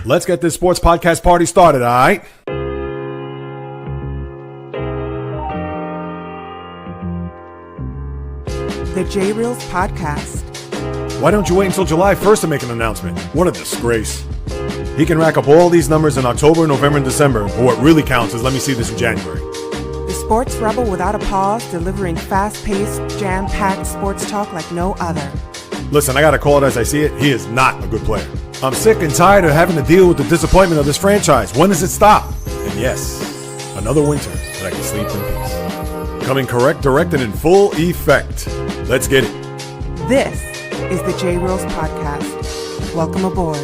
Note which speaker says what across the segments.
Speaker 1: Let's get this sports podcast party started, all right?
Speaker 2: The JAYREELZ podcast.
Speaker 1: Why don't you wait until July 1st to make an announcement? What a disgrace. He can rack up all these numbers in October, November, and December, but what really counts is let me see this in January.
Speaker 2: The sports rebel without a pause, delivering fast-paced, jam-packed sports talk like no other.
Speaker 1: Listen, I gotta call it as I see it. He is not a good player. I'm sick and tired of having to deal with the disappointment of this franchise. When does it stop? And yes, another winter that I can sleep in peace. Coming correct, direct, and in full effect. Let's get it.
Speaker 2: This is the JAYREELZ podcast. Welcome aboard.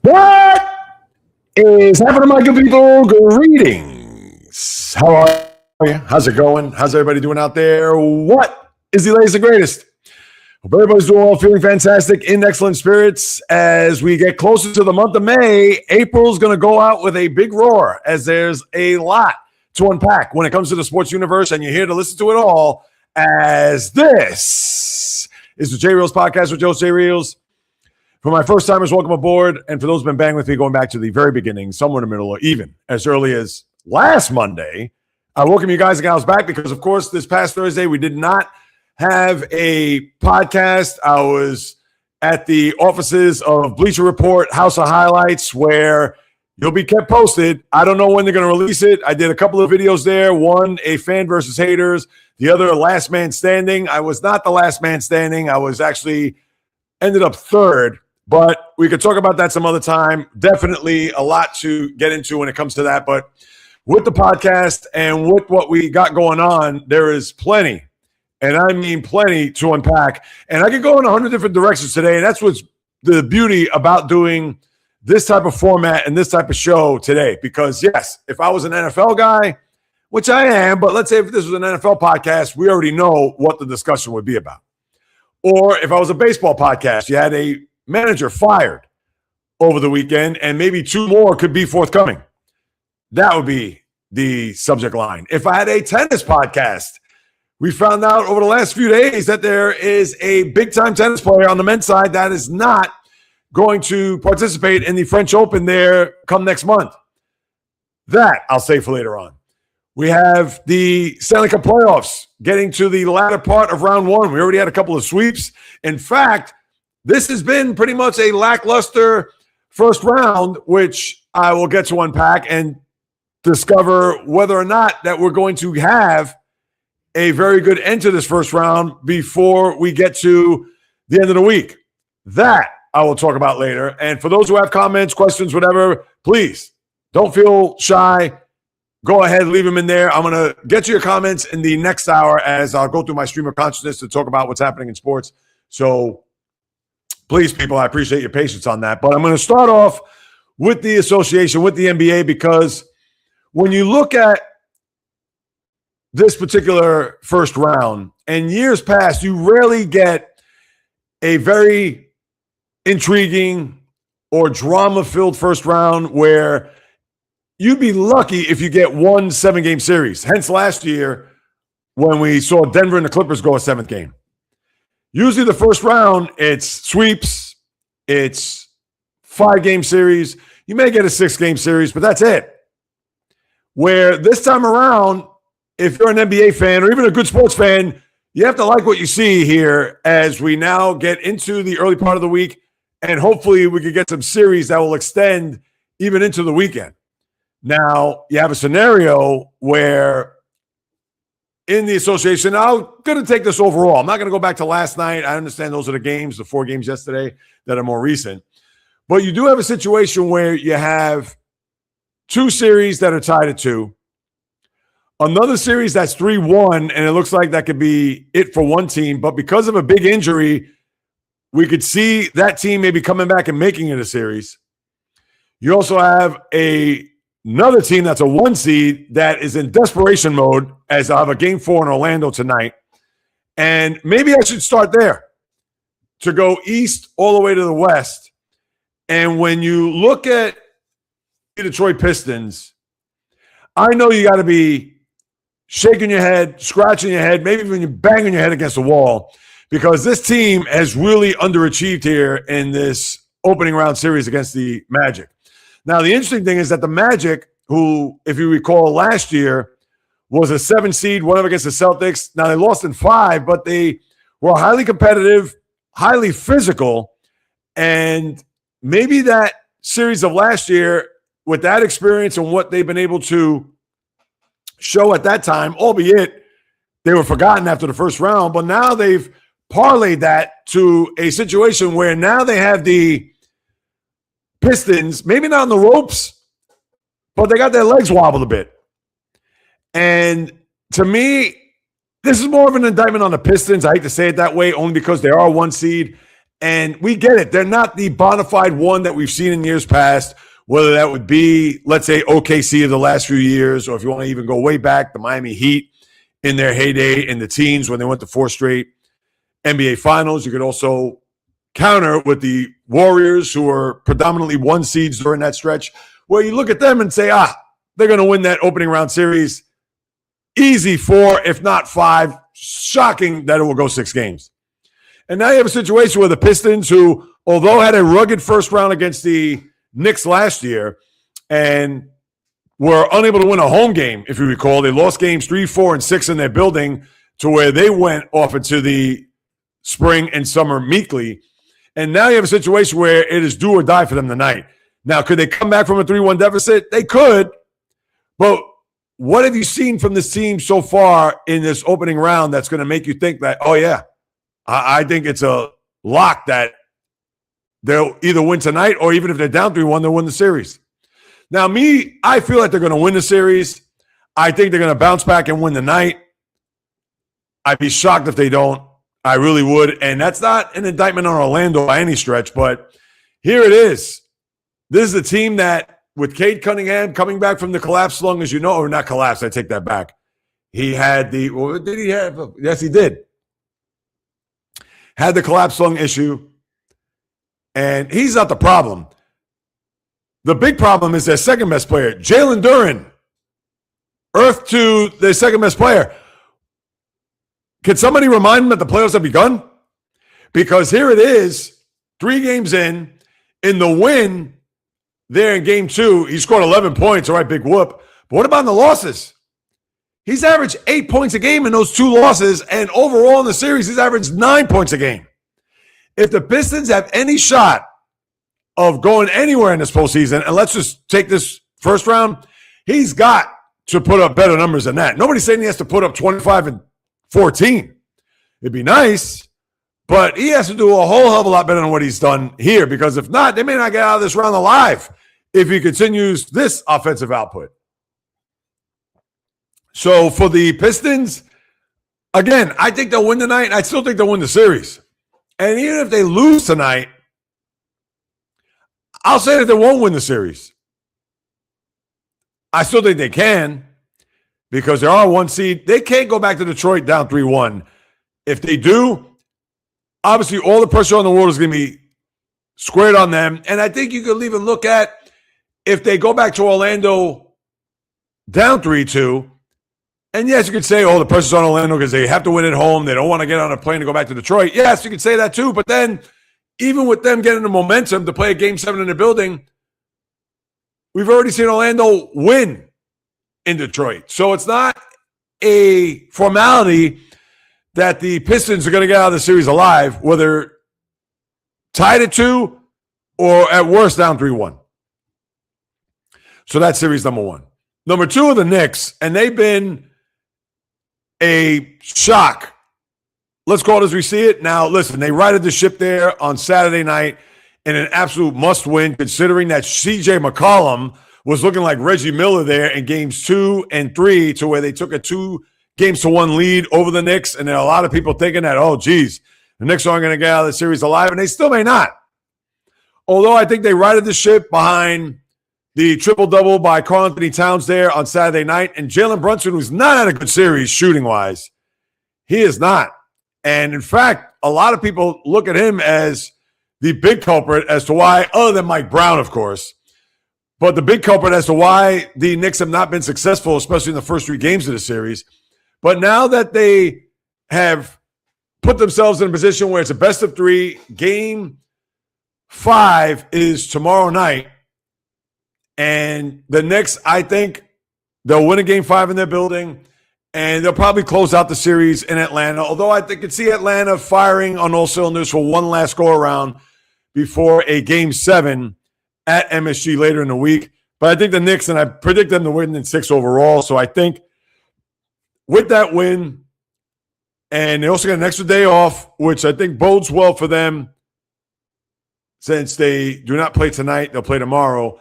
Speaker 1: What is happening, my good people? Greetings. How are you? How's it going? How's everybody doing out there? What is the latest and greatest? Hope everybody's doing well, feeling fantastic, in excellent spirits. As we get closer to the month of May, April's going to go out with a big roar, as there's a lot to unpack when it comes to the sports universe, and you're here to listen to it all, as this is the JAYREELZ podcast with Joe JAYREELZ. For my first timers, welcome aboard. And for those who've been banging with me going back to the very beginning, somewhere in the middle, or even as early as last Monday, I welcome you guys and gals back because, of course, this past Thursday, we did not have a podcast. I was at the offices of Bleacher Report, House of Highlights, where you'll be kept posted. I don't know when they're going to release it. I did a couple of videos there. One, a fan versus haters. The other, a last man standing. I was not the last man standing. I was actually ended up third. But we could talk about that some other time. Definitely a lot to get into when it comes to that. But with the podcast and with what we got going on, there is plenty, and I mean plenty, to unpack. And I could go in 100 different directions today. And that's what's the beauty about doing this type of format and this type of show today. Because, yes, if I was an NFL guy, which I am, but let's say if this was an NFL podcast, we already know what the discussion would be about. Or if I was a baseball podcast, you had a manager fired over the weekend, and maybe two more could be forthcoming. That would be the subject line. If I had a tennis podcast, we found out over the last few days that there is a big-time tennis player on the men's side that is not going to participate in the French Open there come next month. That I'll save for later on. We have the Stanley Cup playoffs getting to the latter part of round one. We already had a couple of sweeps. In fact, this has been pretty much a lackluster first round, which I will get to unpack and discover whether or not that we're going to have a very good end to this first round before we get to the end of the week. That I will talk about later. And for those who have comments, questions, whatever, please don't feel shy. Go ahead, leave them in there. I'm going to get to your comments in the next hour as I'll go through my stream of consciousness to talk about what's happening in sports. So please, people, I appreciate your patience on that. But I'm going to start off with the association, with the NBA, because when you look at this particular first round, and years past, you rarely get a very intriguing or drama-filled first round where you'd be lucky if you get one 7-game series. Hence last year when we saw Denver and the Clippers go a 7th game. Usually the first round, it's sweeps, it's 5-game series. You may get a 6-game series, but that's it. Where this time around, if you're an NBA fan or even a good sports fan, you have to like what you see here as we now get into the early part of the week, and hopefully we can get some series that will extend even into the weekend. Now, you have a scenario where in the association, I'm going to take this overall. I'm not going to go back to last night. I understand those are the games, the 4 games yesterday that are more recent. But you do have a situation where you have 2 series that are tied at 2. Another series that's 3-1, and it looks like that could be it for one team. But because of a big injury, we could see that team maybe coming back and making it a series. You also have another team that's a 1 seed that is in desperation mode, as I have a game 4 in Orlando tonight. And maybe I should start there to go east all the way to the west. And when you look at the Detroit Pistons, I know you got to be shaking your head, scratching your head, maybe even you're banging your head against the wall, because this team has really underachieved here in this opening round series against the Magic. Now, the interesting thing is that the Magic, who, if you recall, last year was a 7 seed, went up against the Celtics. Now, they lost in 5, but they were highly competitive, highly physical, and maybe that series of last year, with that experience and what they've been able to show at that time, albeit they were forgotten after the first round, but now they've parlayed that to a situation where now they have the Pistons, maybe not on the ropes, but they got their legs wobbled a bit. And to me, this is more of an indictment on the Pistons. I hate to say it that way, only because they are 1 seed. And we get it. They're not the bona fide one that we've seen in years past, whether that would be, let's say, OKC of the last few years, or if you want to even go way back, the Miami Heat in their heyday in the teens when they went to 4 straight NBA Finals. You could also counter with the Warriors, who were predominantly 1 seeds during that stretch, where you look at them and say, they're going to win that opening round series easy 4, if not 5. Shocking that it will go 6 games. And now you have a situation where the Pistons, who, although had a rugged first round against the Knicks last year and were unable to win a home game, if you recall, they lost games 3, 4, and 6 in their building, to where they went off into the spring and summer meekly. And now you have a situation where it is do or die for them tonight. Now, could they come back from a 3-1 deficit? They could. But what have you seen from this team so far in this opening round that's going to make you think that, oh, yeah, I think it's a lock that they'll either win tonight, or even if they're down 3-1, they'll win the series. Now, I feel like they're going to win the series. I think they're going to bounce back and win the night. I'd be shocked if they don't. I really would. And that's not an indictment on Orlando by any stretch, but here it is. This is a team that, with Cade Cunningham coming back from the collapse lung, as you know, or not collapse, I take that back. He had the, well, did he have? Yes, he did. Had the collapse lung issue, and he's not the problem. The big problem is their second best player, Jalen Duren. Earth to their second best player. Can somebody remind them that the playoffs have begun? Because here it is, 3 games in the win there in game 2, he scored 11 points. All right, big whoop. But what about in the losses? He's averaged 8 points a game in those 2 losses, and overall in the series, he's averaged 9 points a game. If the Pistons have any shot of going anywhere in this postseason, and let's just take this first round, he's got to put up better numbers than that. Nobody's saying he has to put up 25 and 14. It'd be nice, but he has to do a whole hell of a lot better than what he's done here, because if not, they may not get out of this round alive if he continues this offensive output. So for the Pistons, again, I think they'll win tonight. I still think they'll win the series. And even if they lose tonight, I'll say that they won't win the series. I still think they can, because they are 1 seed. They can't go back to Detroit down 3-1. If they do, obviously all the pressure on the world is going to be squared on them. And I think you could even look at, if they go back to Orlando down 3-2, and yes, you could say, the pressure's on Orlando because they have to win at home. They don't want to get on a plane to go back to Detroit. Yes, you could say that too. But then, even with them getting the momentum to play a Game 7 in the building, we've already seen Orlando win in Detroit. So it's not a formality that the Pistons are going to get out of the series alive, whether tied at 2 or at worst down 3-1. So that's series number 1. Number 2 are the Knicks, and they've been a shock. Let's call it as we see it. Now, listen, they righted the ship there on Saturday night in an absolute must-win, considering that C.J. McCollum was looking like Reggie Miller there in games 2 and 3, to where they took a 2-1 lead over the Knicks. And there are a lot of people thinking that, the Knicks aren't going to get out of the series alive, and they still may not. Although I think they righted the ship behind the triple-double by Karl-Anthony Towns there on Saturday night. And Jalen Brunson, who's not had a good series shooting-wise, he is not. And, in fact, a lot of people look at him as the big culprit as to why, other than Mike Brown, of course, but the big culprit as to why the Knicks have not been successful, especially in the first 3 games of the series. But now that they have put themselves in a position where it's a best of three, game 5 is tomorrow night. And the Knicks, I think they'll win a game 5 in their building, and they'll probably close out the series in Atlanta. Although I could see Atlanta firing on all cylinders for one last go-around before a game 7 at MSG later in the week. But I think the Knicks, and I predict them to win in 6 overall. So I think with that win, and they also got an extra day off, which I think bodes well for them since they do not play tonight. They'll play tomorrow.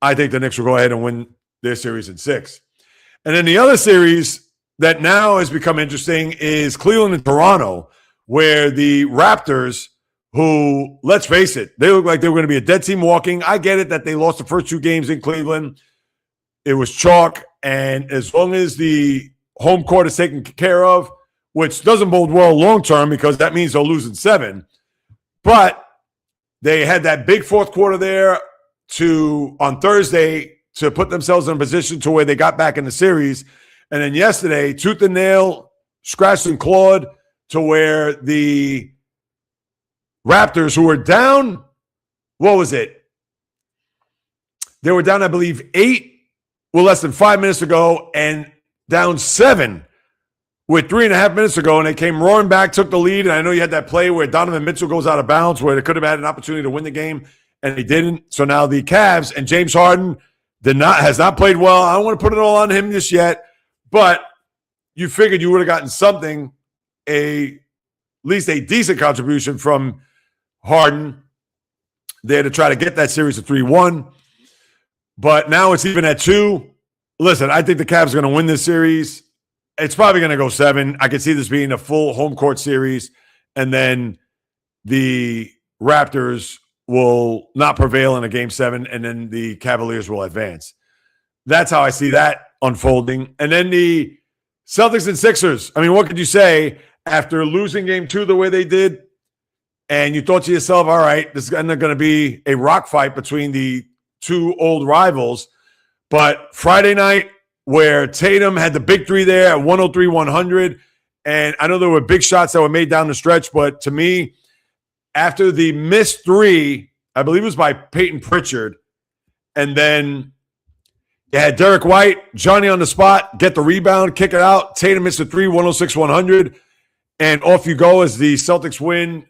Speaker 1: I think the Knicks will go ahead and win their series in 6. And then the other series that now has become interesting is Cleveland and Toronto, where the Raptors, who, let's face it, they look like they were going to be a dead team walking. I get it that they lost the first 2 games in Cleveland. It was chalk, and as long as the home court is taken care of, which doesn't bode well long-term because that means they'll lose in 7. But they had that big fourth quarter there on Thursday to put themselves in a position to where they got back in the series. And then yesterday, tooth and nail, scratched and clawed to where the Raptors, who were down, what was it? They were down, I believe, 8 with less than 5 minutes to go and down 7 with 3.5 minutes to go, and they came roaring back, took the lead. And I know you had that play where Donovan Mitchell goes out of bounds where they could have had an opportunity to win the game, and they didn't. So now the Cavs, and James Harden has not played well. I don't want to put it all on him just yet, but you figured you would have gotten something, at least a decent contribution from Harden there to try to get that series to 3-1. But now it's even at 2. Listen, I think the Cavs are going to win this series. It's probably going to go 7. I could see this being a full home court series, and then the Raptors will not prevail in a game 7, and then the Cavaliers will advance. That's how I see that unfolding. And then the Celtics and Sixers. I mean, what could you say after losing game 2 the way they did? And you thought to yourself, all right, this is going to be a rock fight between the 2 old rivals. But Friday night, where Tatum had the big 3 there at 103-100, and I know there were big shots that were made down the stretch, but to me, after the missed 3, I believe it was by Peyton Pritchard, and then you had Derek White, Johnny on the spot, get the rebound, kick it out. Tatum missed a 3, 106-100, and off you go as the Celtics win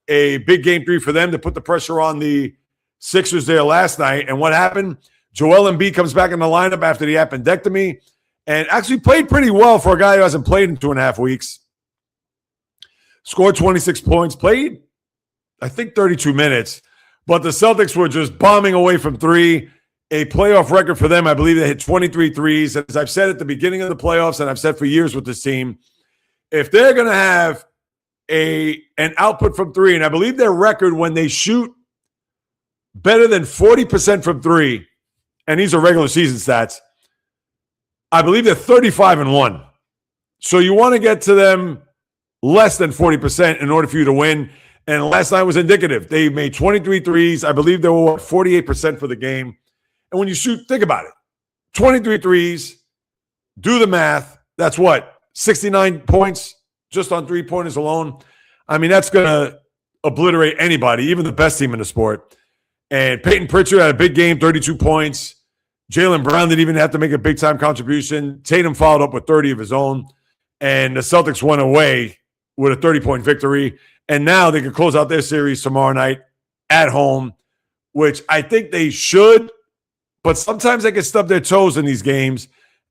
Speaker 1: a big game 3 for them to put the pressure on the Sixers there last night. And what happened? Joel Embiid comes back in the lineup after the appendectomy and actually played pretty well for a guy who hasn't played in 2.5 weeks. Scored 26 points, played, I think, 32 minutes. But the Celtics were just bombing away from 3. A playoff record for them. I believe they hit 23 threes. As I've said at the beginning of the playoffs, and I've said for years with this team, if they're going to have an output from 3, and I believe their record when they shoot better than 40% from 3, and these are regular season stats, I believe they're 35-1. So you want to get to them less than 40% in order for you to win. And last night was indicative. They made 23 threes. I believe they were 48% for the game. And when you shoot, think about it. 23 threes, do the math. That's what? 69 points just on 3-pointers alone. I mean, that's going to obliterate anybody, even the best team in the sport. And Peyton Pritchard had a big game, 32 points. Jaylen Brown didn't even have to make a big-time contribution. Tatum followed up with 30 of his own. And the Celtics went away with a 30-point victory. And now they can close out their series tomorrow night at home, which I think they should. But sometimes they can stub their toes in these games,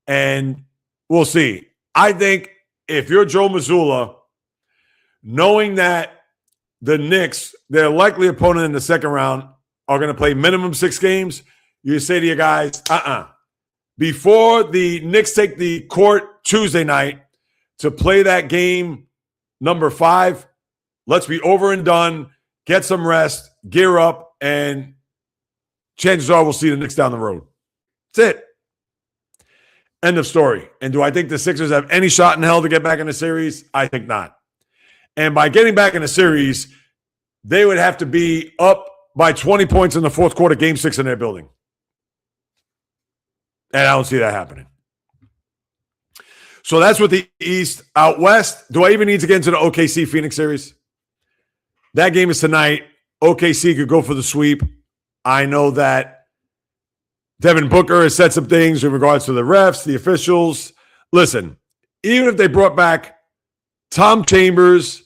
Speaker 1: and we'll see. I think if you're Joe Mazzulla, knowing that the Knicks, their likely opponent in the second round, are going to play minimum 6 games, you say to your guys, before the Knicks take the court Tuesday night to play that game number 5, let's be over and done, get some rest, gear up, and chances are we'll see the Knicks down the road. That's it. End of story. And do I think the Sixers have any shot in hell to get back in the series? I think not. And by getting back in the series, they would have to be up by 20 points in the fourth quarter, game 6 in their building. And I don't see that happening. So that's with the East. Out West, do I even need to get into the OKC Phoenix series? That game is tonight. OKC could go for the sweep. I know that Devin Booker has said some things in regards to the refs, the officials. Listen, even if they brought back Tom Chambers,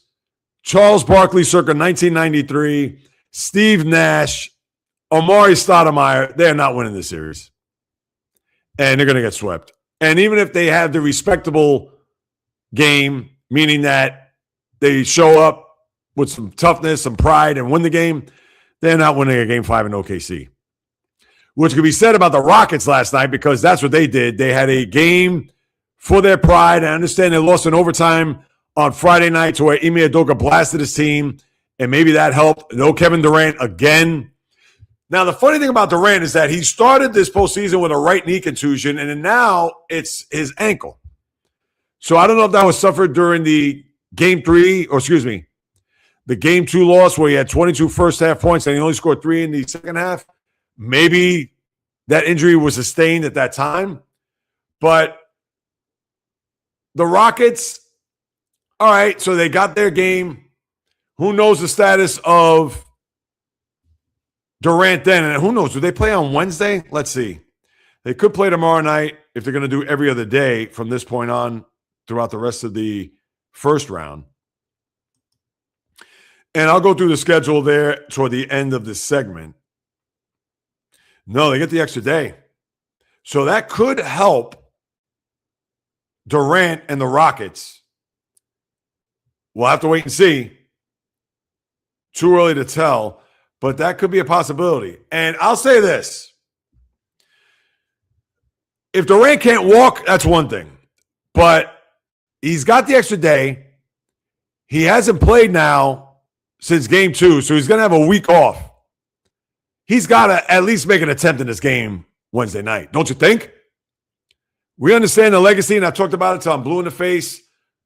Speaker 1: Charles Barkley circa 1993, Steve Nash, Omari Stoudemire, they're not winning this series. And they're going to get swept. And even if they have the respectable game, meaning that they show up with some toughness, some pride, and win the game, they're not winning a Game 5 in OKC. Which could be said about the Rockets last night because that's what they did. They had a game for their pride. I understand they lost in overtime on Friday night to where Ime Udoka blasted his team, and maybe that helped. No Kevin Durant again. Now, the funny thing about Durant is that he started this postseason with a right knee contusion, and then now it's his ankle. So I don't know if that was suffered during the Game 3, or excuse me, the Game 2 loss where he had 22 first-half points and he only scored 3 in the second half. Maybe that injury was sustained at that time. But the Rockets, all right, so they got their game. Who knows the status of Durant then? And who knows? Do they play on Wednesday? Let's see. They could play tomorrow night if they're going to do every other day from this point on throughout the rest of the first round. And I'll go through the schedule there toward the end of this segment. No, they get the extra day. So that could help Durant and the Rockets. We'll have to wait and see. Too early to tell, but that could be a possibility. And I'll say this. If Durant can't walk, that's one thing. But he's got the extra day. He hasn't played now since Game 2, so he's going to have a week off. He's got to at least make an attempt in this game Wednesday night, don't you think? We understand the legacy, and I've talked about it till I'm blue in the face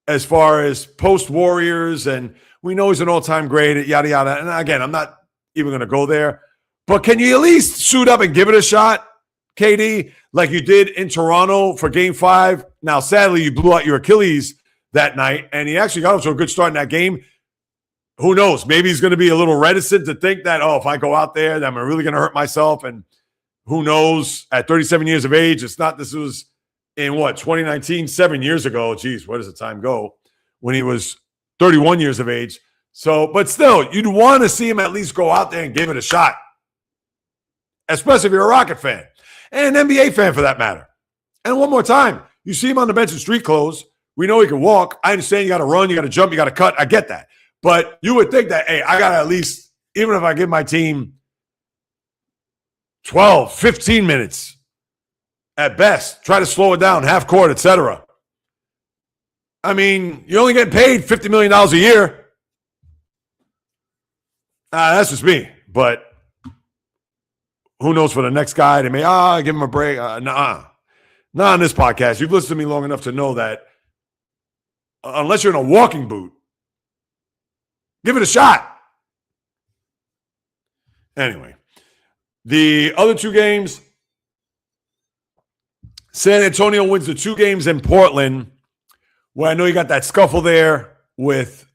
Speaker 1: as far as post-Warriors, and we know he's an all-time great, yada, yada. And again, I'm not even going to go there. But can you at least suit up and give it a shot, KD, like you did in Toronto for Game 5? Now, sadly, you blew out your Achilles that night, and he actually got off to a good start in that game. Who knows? Maybe he's going to be a little reticent to think that, if I go out there, then I'm really going to hurt myself. And who knows? At 37 years of age, it's not, this was in 2019, 7 years ago. Geez, where does the time go? When he was 31 years of age. So, but still, you'd want to see him at least go out there and give it a shot. Especially if you're a Rocket fan. And an NBA fan for that matter. And one more time, you see him on the bench in street clothes. We know he can walk. I understand you got to run, you got to jump, you got to cut. I get that. But you would think that, hey, I got to at least, even if I give my team 12, 15 minutes at best, try to slow it down, half court, etc. I mean, you're only getting paid $50 million a year. That's just me. But who knows for the next guy? They may, give him a break. Not on this podcast. You've listened to me long enough to know that unless you're in a walking boot, give it a shot. Anyway, the other two games, San Antonio wins the 2 games in Portland, where I know you got that scuffle there with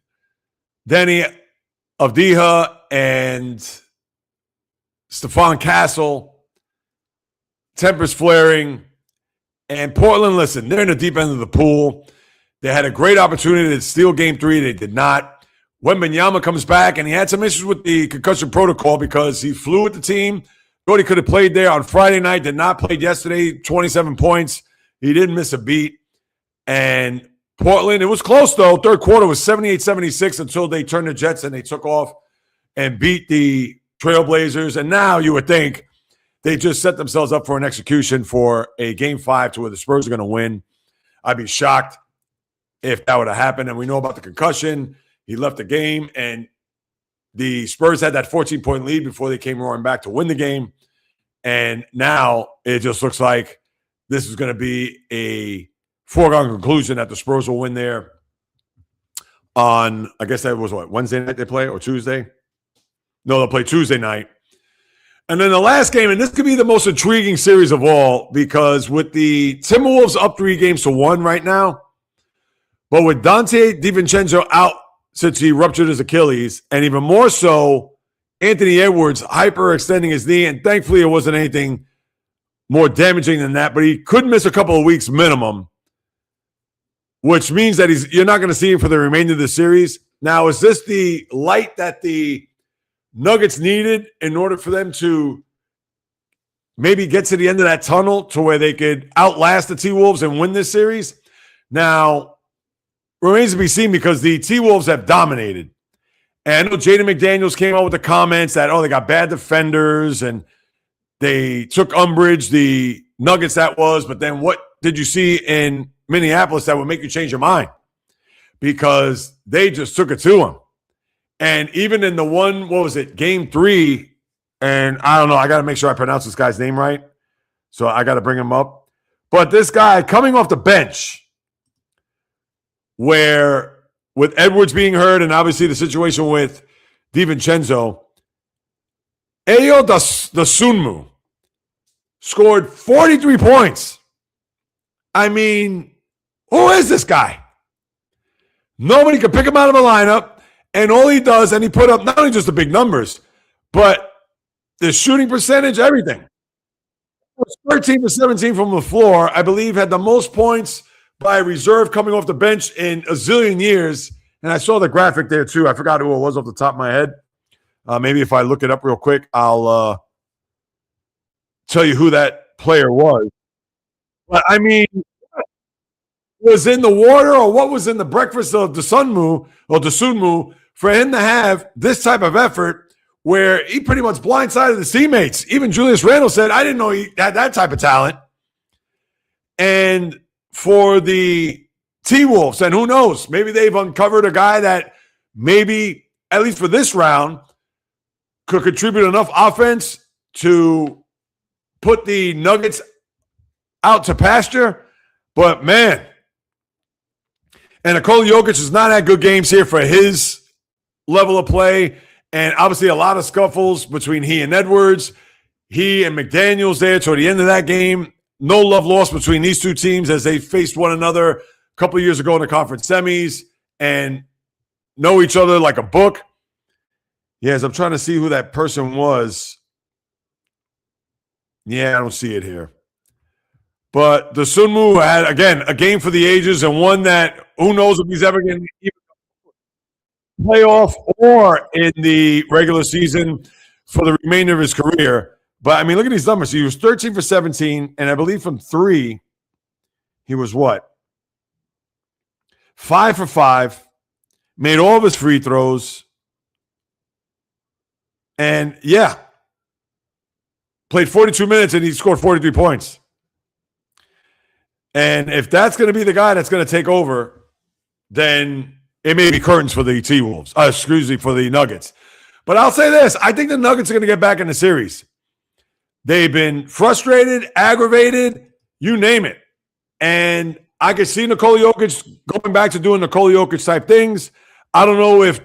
Speaker 1: Danny Avdija and Stephon Castle. Tempers flaring. And Portland, listen, they're in the deep end of the pool. They had a great opportunity to steal Game 3. They did not. Wembanyama comes back, and he had some issues with the concussion protocol because he flew with the team. Thought he could have played there on Friday night, did not play yesterday, 27 points. He didn't miss a beat. And Portland, it was close, though. Third quarter was 78-76 until they turned the Jets and they took off and beat the Trailblazers. And now you would think they just set themselves up for an execution for a Game 5 to where the Spurs are going to win. I'd be shocked if that would have happened. And we know about the concussion. He left the game, and the Spurs had that 14-point lead before they came roaring back to win the game. And now it just looks like this is going to be a foregone conclusion that the Spurs will win there on, I guess that was Wednesday night they play or Tuesday? No, they'll play Tuesday night. And then the last game, and this could be the most intriguing series of all because with the Timberwolves up 3 games to 1 right now, But with Dante DiVincenzo out since he ruptured his Achilles, and even more so, Anthony Edwards hyperextending his knee, and thankfully it wasn't anything more damaging than that, but he could miss a couple of weeks minimum, which means that you're not going to see him for the remainder of the series. Now, is this the light that the Nuggets needed in order for them to maybe get to the end of that tunnel to where they could outlast the T-Wolves and win this series? Now, remains to be seen because the T-Wolves have dominated. And I know Jaden McDaniels came out with the comments that, they got bad defenders and they took umbrage, the Nuggets that was, but then what did you see in Minneapolis that would make you change your mind? Because they just took it to them. And even in the game 3, and I don't know, I got to make sure I pronounce this guy's name right, so I got to bring him up. But this guy coming off the bench, where with Edwards being hurt and obviously the situation with DiVincenzo, Ayo Dosunmu scored 43 points. I mean, who is this guy? Nobody could pick him out of a lineup, and all he does, and he put up not only just the big numbers, but the shooting percentage, everything. It was 13 to 17 from the floor. I believe had the most points by reserve coming off the bench in a zillion years. And I saw the graphic there too. I forgot who it was off the top of my head. Maybe if I look it up real quick, I'll tell you who that player was. But I mean, was in the water or what was in the breakfast of Dosunmu for him to have this type of effort where he pretty much blindsided his teammates. Even Julius Randle said, I didn't know he had that type of talent. And for the T-Wolves, and who knows, maybe they've uncovered a guy that maybe, at least for this round, could contribute enough offense to put the Nuggets out to pasture. But, man, and Nikola Jokic has not had good games here for his level of play. And obviously a lot of scuffles between he and Edwards. He and McDaniels there toward the end of that game. No love lost between these two teams as they faced one another a couple of years ago in the conference semis and know each other like a book. Yes, I'm trying to see who that person was. Yeah, I don't see it here. But the Sunmu had, again, a game for the ages and one that who knows if he's ever going to playoff or in the regular season for the remainder of his career. But, I mean, look at these numbers. He was 13 for 17, and I believe from 3, he was what? 5 for 5, made all of his free throws, and, yeah, played 42 minutes, and he scored 43 points. And if that's going to be the guy that's going to take over, then it may be curtains for the T-Wolves. For the Nuggets. But I'll say this. I think the Nuggets are going to get back in the series. They've been frustrated, aggravated, you name it. And I could see Nikola Jokic going back to doing Nikola Jokic type things. I don't know if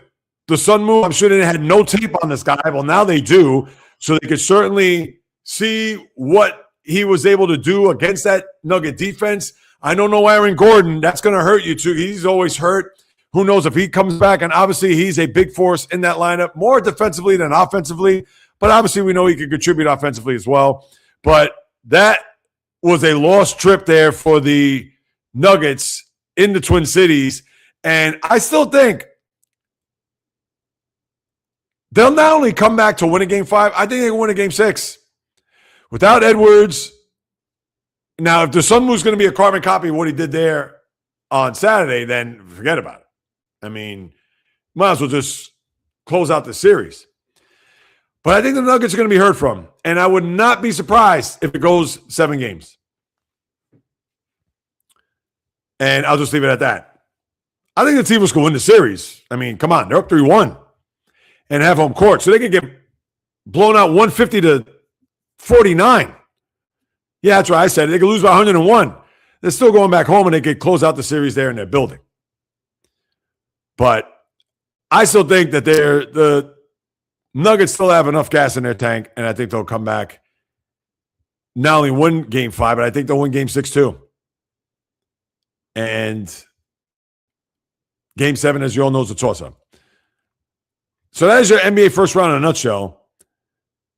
Speaker 1: the Sunmu, I'm sure they had no tape on this guy. Well, now they do. So they could certainly see what he was able to do against that Nugget defense. I don't know Aaron Gordon. That's going to hurt you too. He's always hurt. Who knows if he comes back? And obviously he's a big force in that lineup, more defensively than offensively. But obviously we know he can contribute offensively as well. But that was a lost trip there for the Nuggets in the Twin Cities. And I still think they'll not only come back to win a Game 5, I think they can win a Game 6. Without Edwards, now if the Sunmu's going to be a carbon copy of what he did there on Saturday, then forget about it. I mean, might as well just close out the series. But I think the Nuggets are going to be heard from, and I would not be surprised if it goes 7 games. And I'll just leave it at that. I think the team was going to win the series. I mean, come on, they're up 3-1 and have home court, so they could get blown out 150 to 49. Yeah, that's right. I said it. They could lose by 101. They're still going back home, and they could close out the series there in their building. But I still think that the Nuggets still have enough gas in their tank, and I think they'll come back. Not only win Game 5, but I think they'll win Game 6 too. And Game 7, as you all know, is a toss-up. So that is your NBA first round in a nutshell.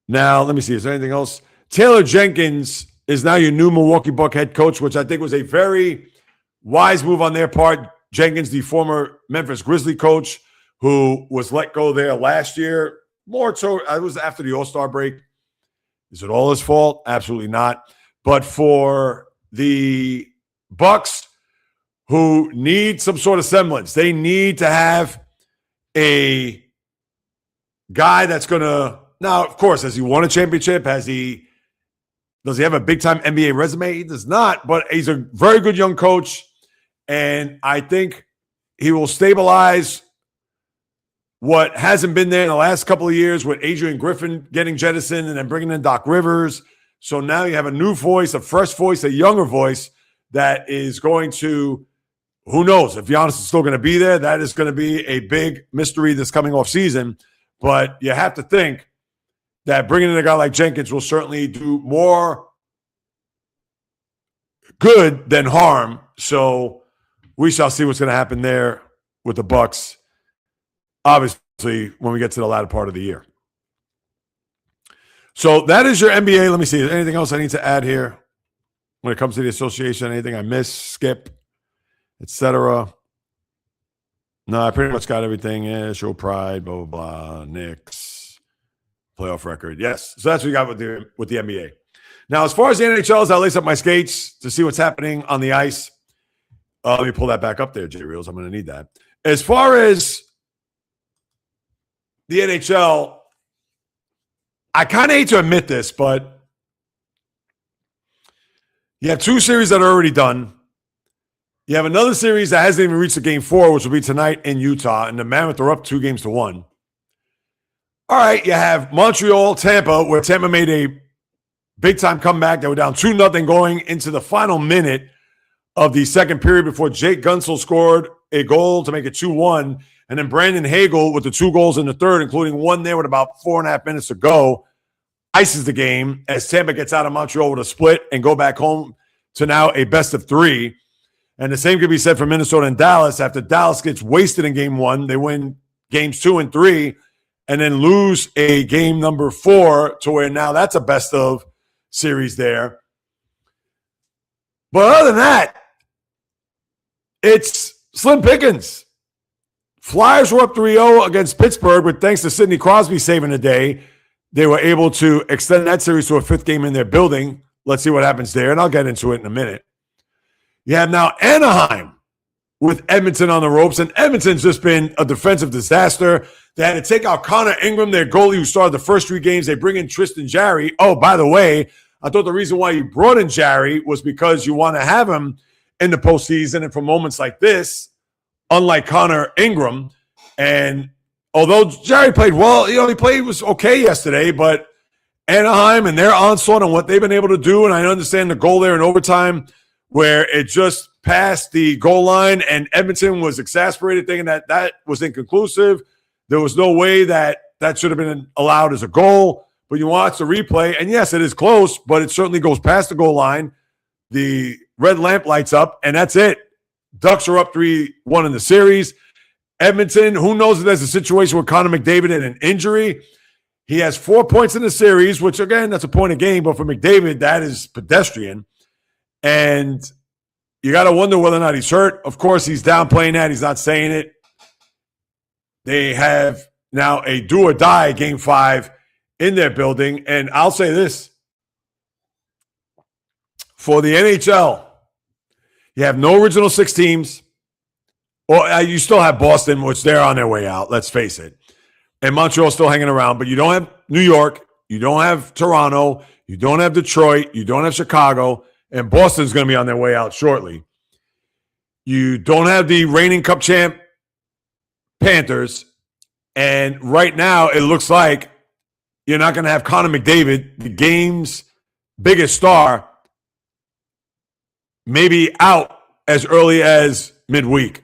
Speaker 1: Now, let me see. Is there anything else? Taylor Jenkins is now your new Milwaukee Buck head coach, which I think was a very wise move on their part. Jenkins, the former Memphis Grizzly coach, who was let go there last year. More so, it was after the All-Star break. Is it all his fault? Absolutely not. But for the Bucks, who need some sort of semblance, they need to have a guy that's going to – now, of course, has he won a championship? Does he have a big-time NBA resume? He does not, but he's a very good young coach, and I think he will stabilize what hasn't been there in the last couple of years with Adrian Griffin getting jettisoned and then bringing in Doc Rivers. So now you have a new voice, a fresh voice, a younger voice that is going to, who knows, if Giannis is still going to be there, that is going to be a big mystery this coming off season. But you have to think that bringing in a guy like Jenkins will certainly do more good than harm. So we shall see what's going to happen there with the Bucks, obviously, when we get to the latter part of the year. So that is your NBA. Let me see. Is there anything else I need to add here when it comes to the association? Anything I missed, skip, etc.? No, I pretty much got everything. Yeah, show pride, blah, blah, blah. Knicks, playoff record. Yes. So that's what you got with the NBA. Now, as far as the NHL, I lace up my skates to see what's happening on the ice. Let me pull that back up there, JAYREELZ. I'm going to need that. As far as the NHL, I kind of hate to admit this, but you have 2 series that are already done. You have another series that hasn't even reached the game 4, which will be tonight in Utah, and the Mammoth are up 2-1. All right, you have Montreal, Tampa, where Tampa made a big-time comeback. They were down 2-0 going into the final minute of the second period before Jake Gunsel scored a goal to make it 2-1. And then Brandon Hagel with the 2 goals in the third, including one there with about 4.5 minutes to go, ices the game as Tampa gets out of Montreal with a split and go back home to now a best of 3. And the same could be said for Minnesota and Dallas. After Dallas gets wasted in game 1, they win games 2 and 3 and then lose a game number 4 to where now that's a best of series there. But other than that, it's slim pickings. Flyers were up 3-0 against Pittsburgh, but thanks to Sidney Crosby saving the day, they were able to extend that series to a 5th game in their building. Let's see what happens there, and I'll get into it in a minute. You have now Anaheim with Edmonton on the ropes, and Edmonton's just been a defensive disaster. They had to take out Connor Ingram, their goalie who started the first 3 games. They bring in Tristan Jarry. Oh, by the way, I thought the reason why you brought in Jarry was because you want to have him in the postseason and for moments like this, unlike Connor Ingram. And although Jarry played well, he was okay yesterday, but Anaheim and their onslaught and what they've been able to do, and I understand the goal there in overtime where it just passed the goal line and Edmonton was exasperated thinking that was inconclusive. There was no way that should have been allowed as a goal, but you watch the replay, and yes, it is close, but it certainly goes past the goal line. The red lamp lights up, and that's it. Ducks are up 3-1 in the series. Edmonton, who knows if there's a situation with Connor McDavid and an injury. He has 4 points in the series, which, again, that's a point a game, but for McDavid, that is pedestrian. And you got to wonder whether or not he's hurt. Of course, he's downplaying that. He's not saying it. They have now a do-or-die Game 5 in their building. And I'll say this. For the NHL, you have no original 6 teams. Well, you still have Boston, which they're on their way out, let's face it. And Montreal's still hanging around. But you don't have New York. You don't have Toronto. You don't have Detroit. You don't have Chicago. And Boston's going to be on their way out shortly. You don't have the reigning Cup champ Panthers. And right now, it looks like you're not going to have Connor McDavid, the game's biggest star, maybe out as early as midweek.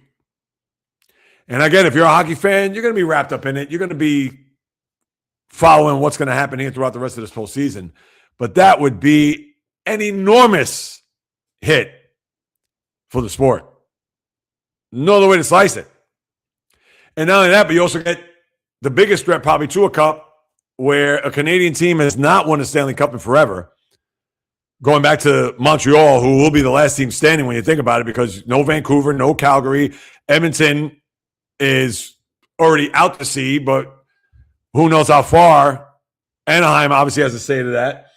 Speaker 1: And again, if you're a hockey fan, you're going to be wrapped up in it. You're going to be following what's going to happen here throughout the rest of this postseason. But that would be an enormous hit for the sport. No other way to slice it. And not only that, but you also get the biggest threat probably to a cup where a Canadian team has not won a Stanley Cup in forever. Going back to Montreal, who will be the last team standing when you think about it, because no Vancouver, no Calgary. Edmonton is already out to sea, but who knows how far. Anaheim obviously has a say to that.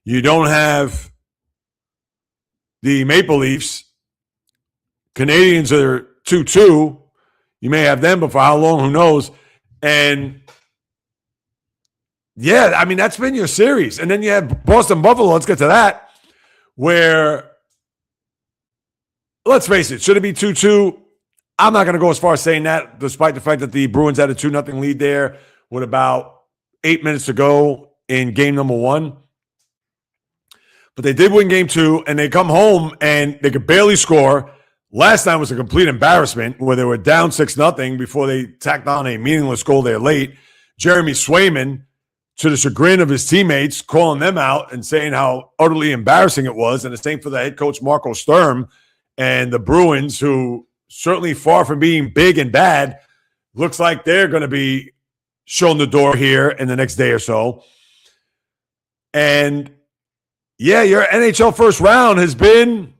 Speaker 1: You don't have the Maple Leafs. Canadians are 2-2. You may have them, but for how long, who knows? And yeah, I mean, that's been your series. And then you have Boston Buffalo. Let's get to that. Where, let's face it, should it be 2-2? I'm not going to go as far as saying that, despite the fact that the Bruins had a 2-0 lead there with about 8 minutes to go in game number 1. But they did win game 2, and they come home and they could barely score. Last time was a complete embarrassment where they were down 6-0 before they tacked on a meaningless goal there late. Jeremy Swayman, to the chagrin of his teammates, calling them out and saying how utterly embarrassing it was. And the same for the head coach, Marco Sturm, and the Bruins, who certainly far from being big and bad, looks like they're going to be shown the door here in the next day or so. And yeah, your NHL first round has been,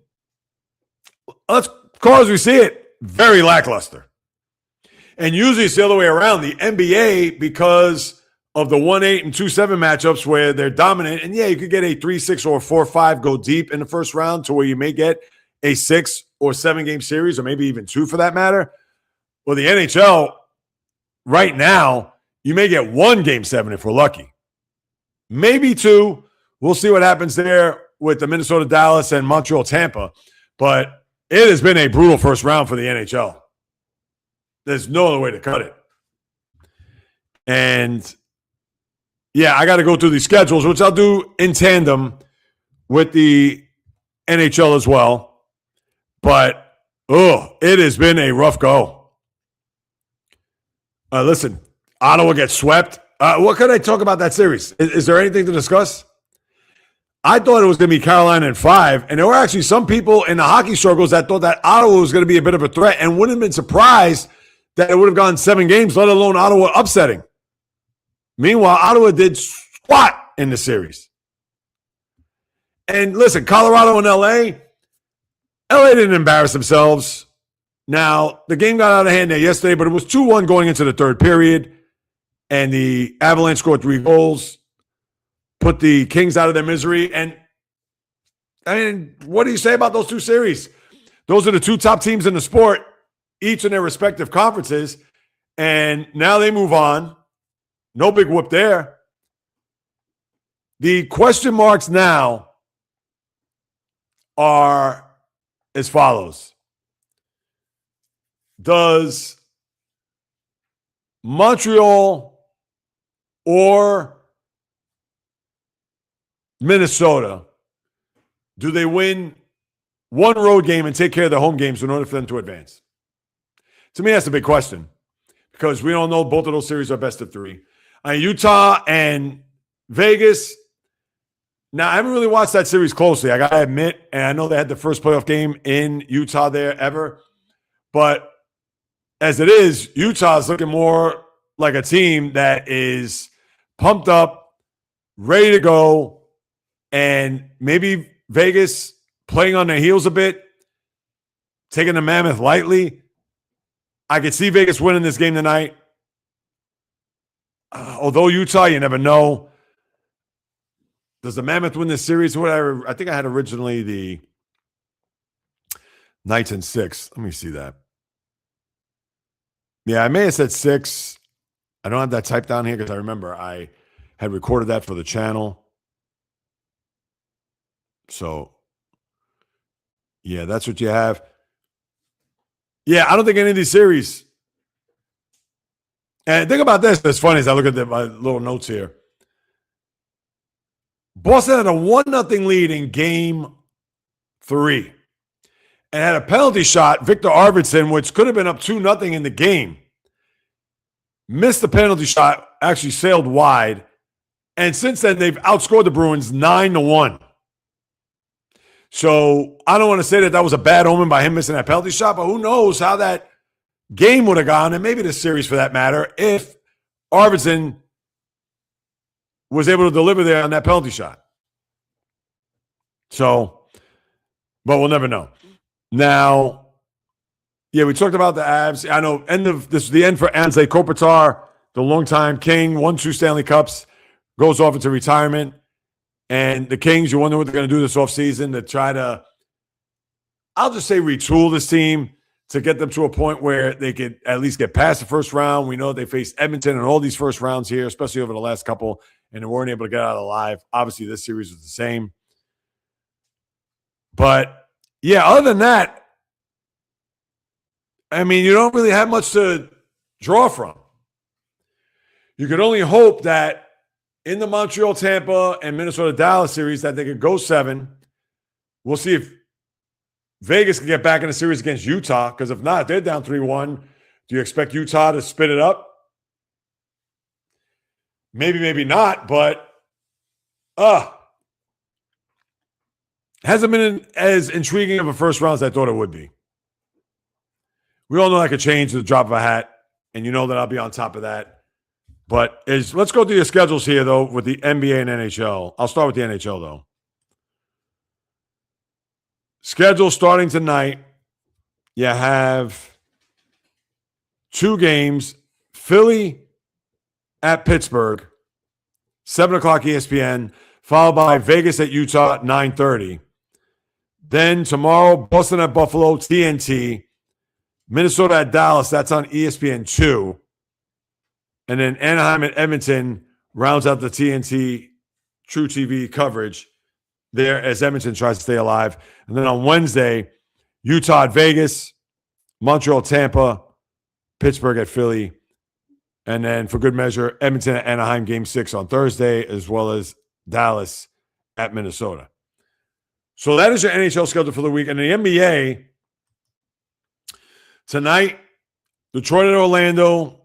Speaker 1: let's call as we see it, very lackluster. And usually it's the other way around. The NBA, because of the 1-8 and 2-7 matchups where they're dominant, and yeah, you could get a 3-6 or 4-5 go deep in the first round to where you may get a 6 or 7 game series, or maybe even 2 for that matter. Well, the NHL, right now, you may get 1 game 7 if we're lucky. Maybe 2. We'll see what happens there with the Minnesota Dallas and Montreal Tampa. But it has been a brutal first round for the NHL. There's no other way to cut it. And yeah, I got to go through these schedules, which I'll do in tandem with the NHL as well. But, it has been a rough go. Listen, Ottawa gets swept. What could I talk about that series? Is there anything to discuss? I thought it was going to be Carolina in 5, and there were actually some people in the hockey circles that thought that Ottawa was going to be a bit of a threat and wouldn't have been surprised that it would have gone 7 games, let alone Ottawa upsetting. Meanwhile, Ottawa did squat in the series. And listen, Colorado and LA didn't embarrass themselves. Now, the game got out of hand there yesterday, but it was 2-1 going into the third period, and the Avalanche scored 3 goals. Put the Kings out of their misery. And, I mean, what do you say about those 2 series? Those are the 2 top teams in the sport, each in their respective conferences. And now they move on. No big whoop there. The question marks now are as follows. Does Montreal or Minnesota, do they win 1 road game and take care of their home games in order for them to advance? To me, that's a big question because we don't know both of those series are best of 3. Utah and Vegas. Now, I haven't really watched that series closely, I got to admit, and I know they had the first playoff game in Utah there ever. But as it is, Utah is looking more like a team that is pumped up, ready to go, and maybe Vegas playing on their heels a bit, taking the Mammoth lightly. I could see Vegas winning this game tonight. Although Utah, you never know. Does the Mammoth win this series? Whatever. I think I had originally the Knights in 6. Let me see that. Yeah, I may have said 6. I don't have that typed down here because I remember I had recorded that for the channel. So, yeah, that's what you have. Yeah, I don't think any of these series. And think about this. It's funny as I look at my little notes here. Boston had a 1-0 lead in game 3 and had a penalty shot, Victor Arvidsson, which could have been up 2-0 in the game. Missed the penalty shot, actually sailed wide. And since then, they've outscored the Bruins 9-1. So I don't want to say that was a bad omen by him missing that penalty shot, but who knows how that game would have gone, and maybe the series for that matter, if Arvidsson was able to deliver there on that penalty shot. So, but we'll never know. Now, yeah, we talked about the Avs. I know this is the end for Anze Kopitar, the longtime King, won 2 Stanley Cups, goes off into retirement. And the Kings, you wonder what they're going to do this offseason to try to, I'll just say, retool this team to get them to a point where they could at least get past the first round. We know they faced Edmonton in all these first rounds here, especially over the last couple, and they weren't able to get out alive. Obviously, this series was the same. But, yeah, other than that, I mean, you don't really have much to draw from. You could only hope that in the Montreal, Tampa, and Minnesota, Dallas series that they could go 7. We'll see if Vegas can get back in the series against Utah, because if not, they're down 3-1. Do you expect Utah to spit it up? Maybe, maybe not, but hasn't been as intriguing of a first round as I thought it would be. We all know that could change at the drop of a hat, and you know that I'll be on top of that. But let's go through your schedules here, though, with the NBA and NHL. I'll start with the NHL, though. Schedule starting tonight, you have 2 games. Philly at Pittsburgh, 7 o'clock ESPN, followed by Vegas at Utah at 9:30. Then tomorrow, Boston at Buffalo, TNT. Minnesota at Dallas, that's on ESPN2. And then Anaheim at Edmonton rounds out the TNT True TV coverage there as Edmonton tries to stay alive. And then on Wednesday, Utah at Vegas, Montreal, Tampa, Pittsburgh at Philly. And then for good measure, Edmonton at Anaheim Game 6 on Thursday, as well as Dallas at Minnesota. So that is your NHL schedule for the week. And the NBA, tonight, Detroit at Orlando,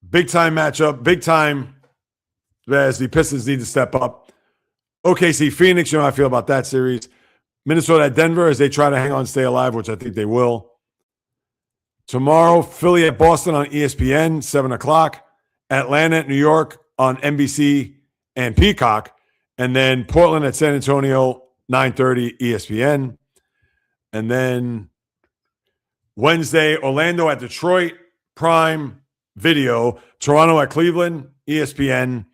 Speaker 1: big-time matchup, big time as the Pistons need to step up. OKC Phoenix, you know how I feel about that series. Minnesota at Denver as they try to hang on and stay alive, which I think they will. Tomorrow, Philly at Boston on ESPN, 7 o'clock. Atlanta at New York on NBC and Peacock. And then Portland at San Antonio, 9:30 ESPN. And then Wednesday, Orlando at Detroit, Prime Video. Toronto at Cleveland, ESPN.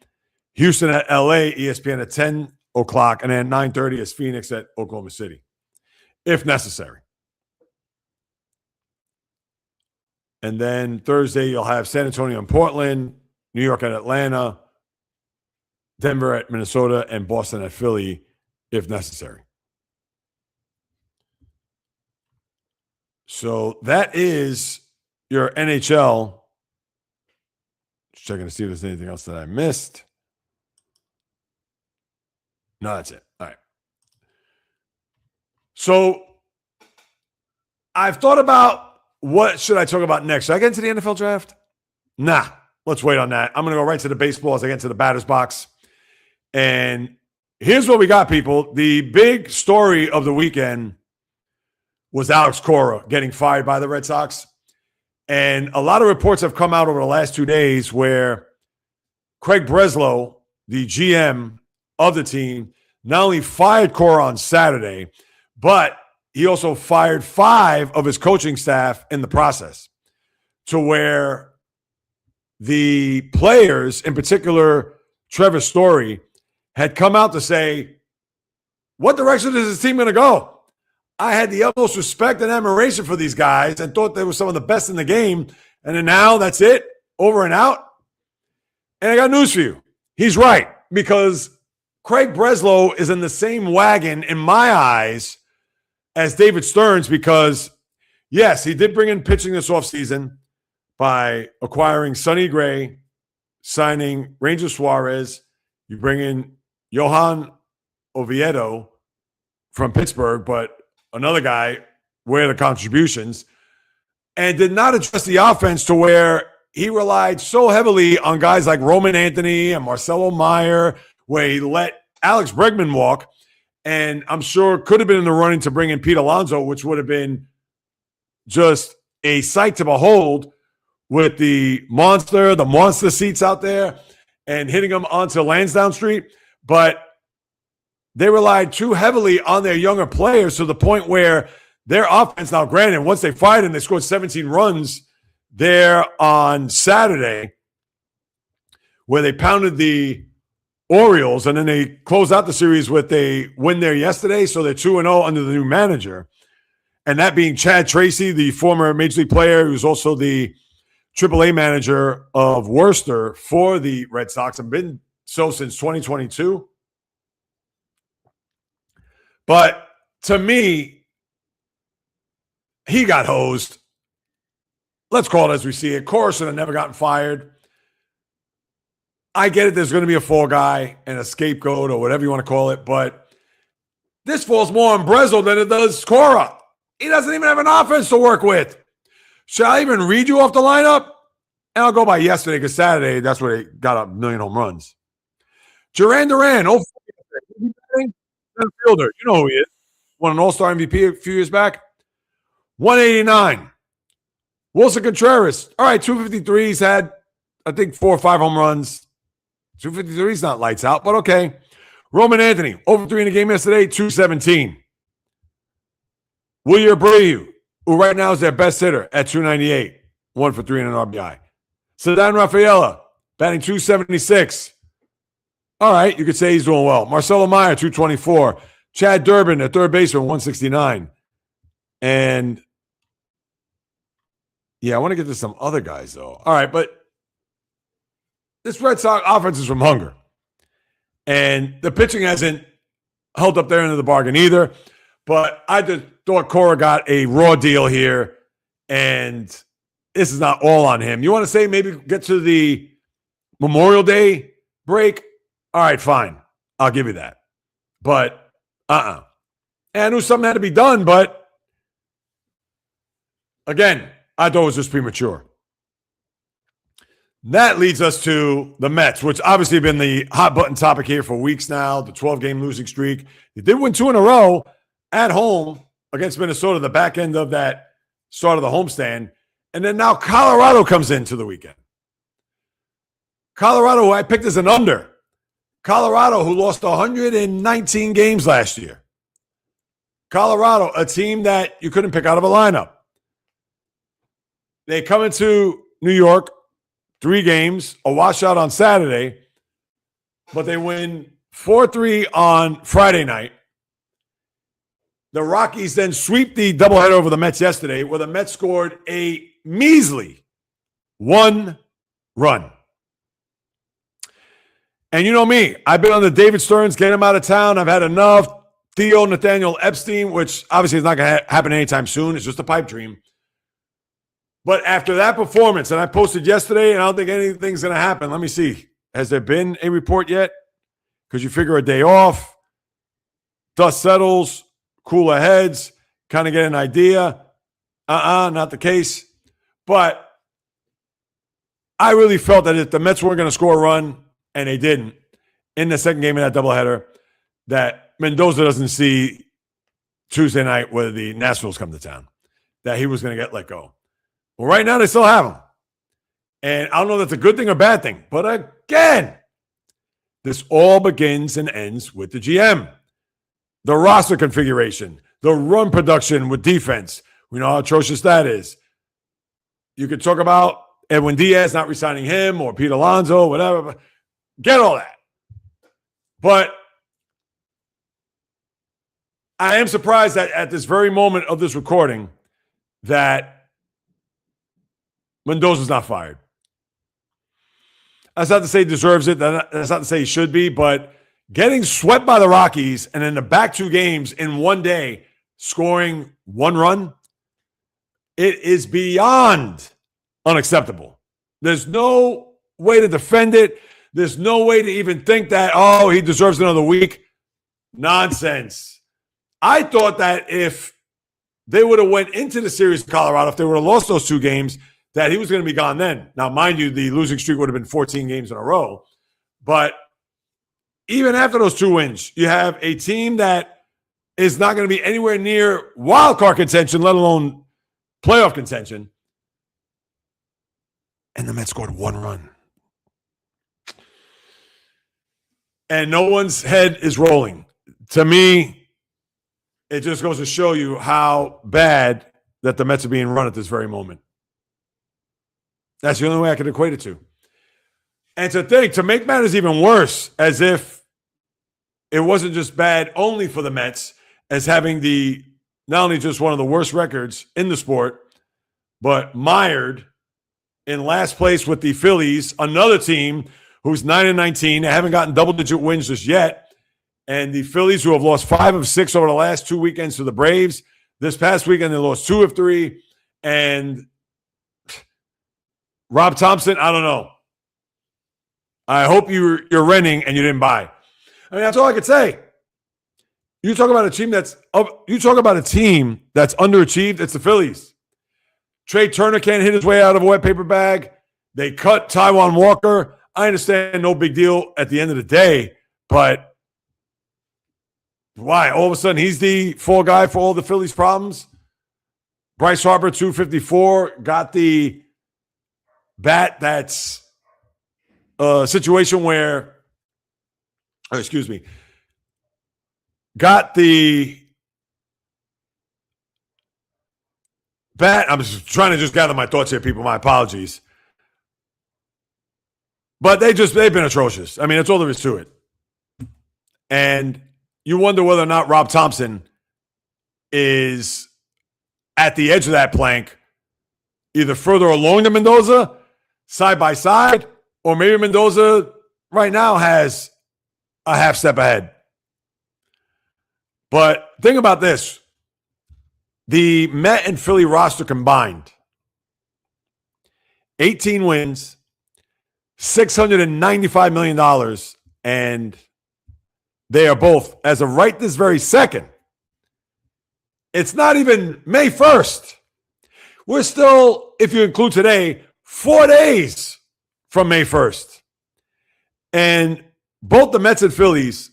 Speaker 1: Houston at LA, ESPN at 10 o'clock. And then 9:30 is Phoenix at Oklahoma City, if necessary. And then Thursday, you'll have San Antonio and Portland, New York at Atlanta, Denver at Minnesota, and Boston at Philly, if necessary. So that is your NHL. Just checking to see if there's anything else that I missed. No, that's it. All right. So I've thought about what should I talk about next. Should I get into the NFL draft? Nah, let's wait on that. I'm going to go right to the baseball as I get to the batter's box. And here's what we got, people. The big story of the weekend was Alex Cora getting fired by the Red Sox. And a lot of reports have come out over the last 2 days where Craig Breslow, the GM of the team, not only fired Cora on Saturday, but he also fired 5 of his coaching staff in the process, to where the players, in particular Trevor Story, had come out to say, what direction is this team going to go? I had the utmost respect and admiration for these guys and thought they were some of the best in the game. And then now that's it, over and out. And I got news for you. He's right, because Craig Breslow is in the same wagon, in my eyes, as David Stearns, because, yes, he did bring in pitching this offseason by acquiring Sonny Gray, signing Ranger Suarez. You bring in Johan Oviedo from Pittsburgh, but another guy, where the contributions, and did not address the offense to where he relied so heavily on guys like Roman Anthony and Marcelo Meyer, where he let Alex Bregman walk. And I'm sure could have been in the running to bring in Pete Alonso, which would have been just a sight to behold with the monster seats out there and hitting them onto Lansdowne Street. But they relied too heavily on their younger players to the point where their offense, now granted, once they fired and they scored 17 runs there on Saturday, where they pounded the Orioles, and then they closed out the series with a win there yesterday, so they're 2-0 under the new manager. And that being Chad Tracy, the former Major League player who's also the AAA manager of Worcester for the Red Sox, and been so since 2022. But to me, he got hosed. Let's call it as we see it. Cora should have never gotten fired. I get it. There's going to be a fall guy and a scapegoat or whatever you want to call it. But this falls more on Brezel than it does Cora. He doesn't even have an offense to work with. Should I even read you off the lineup? And I'll go by yesterday because Saturday, that's where they got a million home runs. Duran, fielder. You know who he is. Won an All-Star MVP a few years back. 189. Wilson Contreras. All right, 253. He's had, I think, 4 or 5 home runs. 253 is not lights out, but okay. Roman Anthony, over 3 in the game yesterday, 217. Wilyer Abreu, who right now is their best hitter at 298. 1 for 3 in an RBI. Ceddanne Rafaela, batting 276. All right, you could say he's doing well. Marcelo Meyer, 224. Chad Durbin, at third baseman, 169. And, yeah, I want to get to some other guys, though. All right, but this Red Sox offense is from hunger. And the pitching hasn't held up their end of the bargain either. But I just thought Cora got a raw deal here, and this is not all on him. You want to say maybe get to the Memorial Day break? All right, fine. I'll give you that. But, And I knew something had to be done, but, again, I thought it was just premature. That leads us to the Mets, which obviously have been the hot-button topic here for weeks now, the 12-game losing streak. They did win 2 in a row at home against Minnesota, the back end of that start of the homestand. And then now Colorado comes into the weekend. Colorado, who I picked as an under. Colorado, who lost 119 games last year. Colorado, a team that you couldn't pick out of a lineup. They come into New York, 3 games, a washout on Saturday, but they win 4-3 on Friday night. The Rockies then sweep the doubleheader over the Mets yesterday, where the Mets scored a measly 1 run. And you know me, I've been on the David Stearns, get him out of town. I've had enough. Theo Nathaniel Epstein, which obviously is not going to happen anytime soon. It's just a pipe dream. But after that performance, and I posted yesterday, and I don't think anything's going to happen. Let me see. Has there been a report yet? Because you figure a day off, dust settles, cooler heads, kind of get an idea. Not the case. But I really felt that if the Mets weren't going to score a run, and they didn't, in the second game of that doubleheader, that Mendoza doesn't see Tuesday night where the Nationals come to town, that he was going to get let go. Well, right now they still have him. And I don't know if that's a good thing or bad thing. But again, this all begins and ends with the GM. The roster configuration, the run production with defense. We know how atrocious that is. You could talk about Edwin Diaz not re-signing him or Pete Alonso, whatever. Get all that. But I am surprised that at this very moment of this recording that Mendoza's not fired. That's not to say he deserves it. That's not to say he should be, but getting swept by the Rockies and in the back 2 games in one day, scoring 1 run, it is beyond unacceptable. There's no way to defend it. There's no way to even think that, oh, he deserves another week. Nonsense. I thought that if they would have went into the series of Colorado, if they would have lost those 2 games, that he was going to be gone then. Now, mind you, the losing streak would have been 14 games in a row. But even after those 2 wins, you have a team that is not going to be anywhere near wild card contention, let alone playoff contention. And the Mets scored 1 run. And no one's head is rolling. To me, it just goes to show you how bad that the Mets are being run at this very moment. That's the only way I can equate it to. And to think, to make matters even worse, as if it wasn't just bad only for the Mets, as having the not only just one of the worst records in the sport, but mired in last place with the Phillies, another team who's 9-19. They haven't gotten double-digit wins just yet. And the Phillies, who have lost 5 of 6 over the last 2 weekends to the Braves. This past weekend, they lost 2 of 3. And Rob Thomson, I don't know. I hope you're renting and you didn't buy. I mean, that's all I could say. You talk about a team that's underachieved. It's the Phillies. Trey Turner can't hit his way out of a wet paper bag. They cut Taijuan Walker. I understand, no big deal at the end of the day, but why? All of a sudden, he's the fall guy for all the Phillies' problems. Bryce Harper, 254, got the bat that's a situation where, got the bat. I'm just trying to just gather my thoughts here, people. My apologies. But they've been atrocious. I mean, that's all there is to it. And you wonder whether or not Rob Thomson is at the edge of that plank, either further along than Mendoza, side by side, or maybe Mendoza right now has a half step ahead. But think about this. The Met and Philly roster combined, 18 wins, $695 million, and they are both, as of right this very second, it's not even May 1st. We're still, if you include today, 4 days from May 1st. And both the Mets and Phillies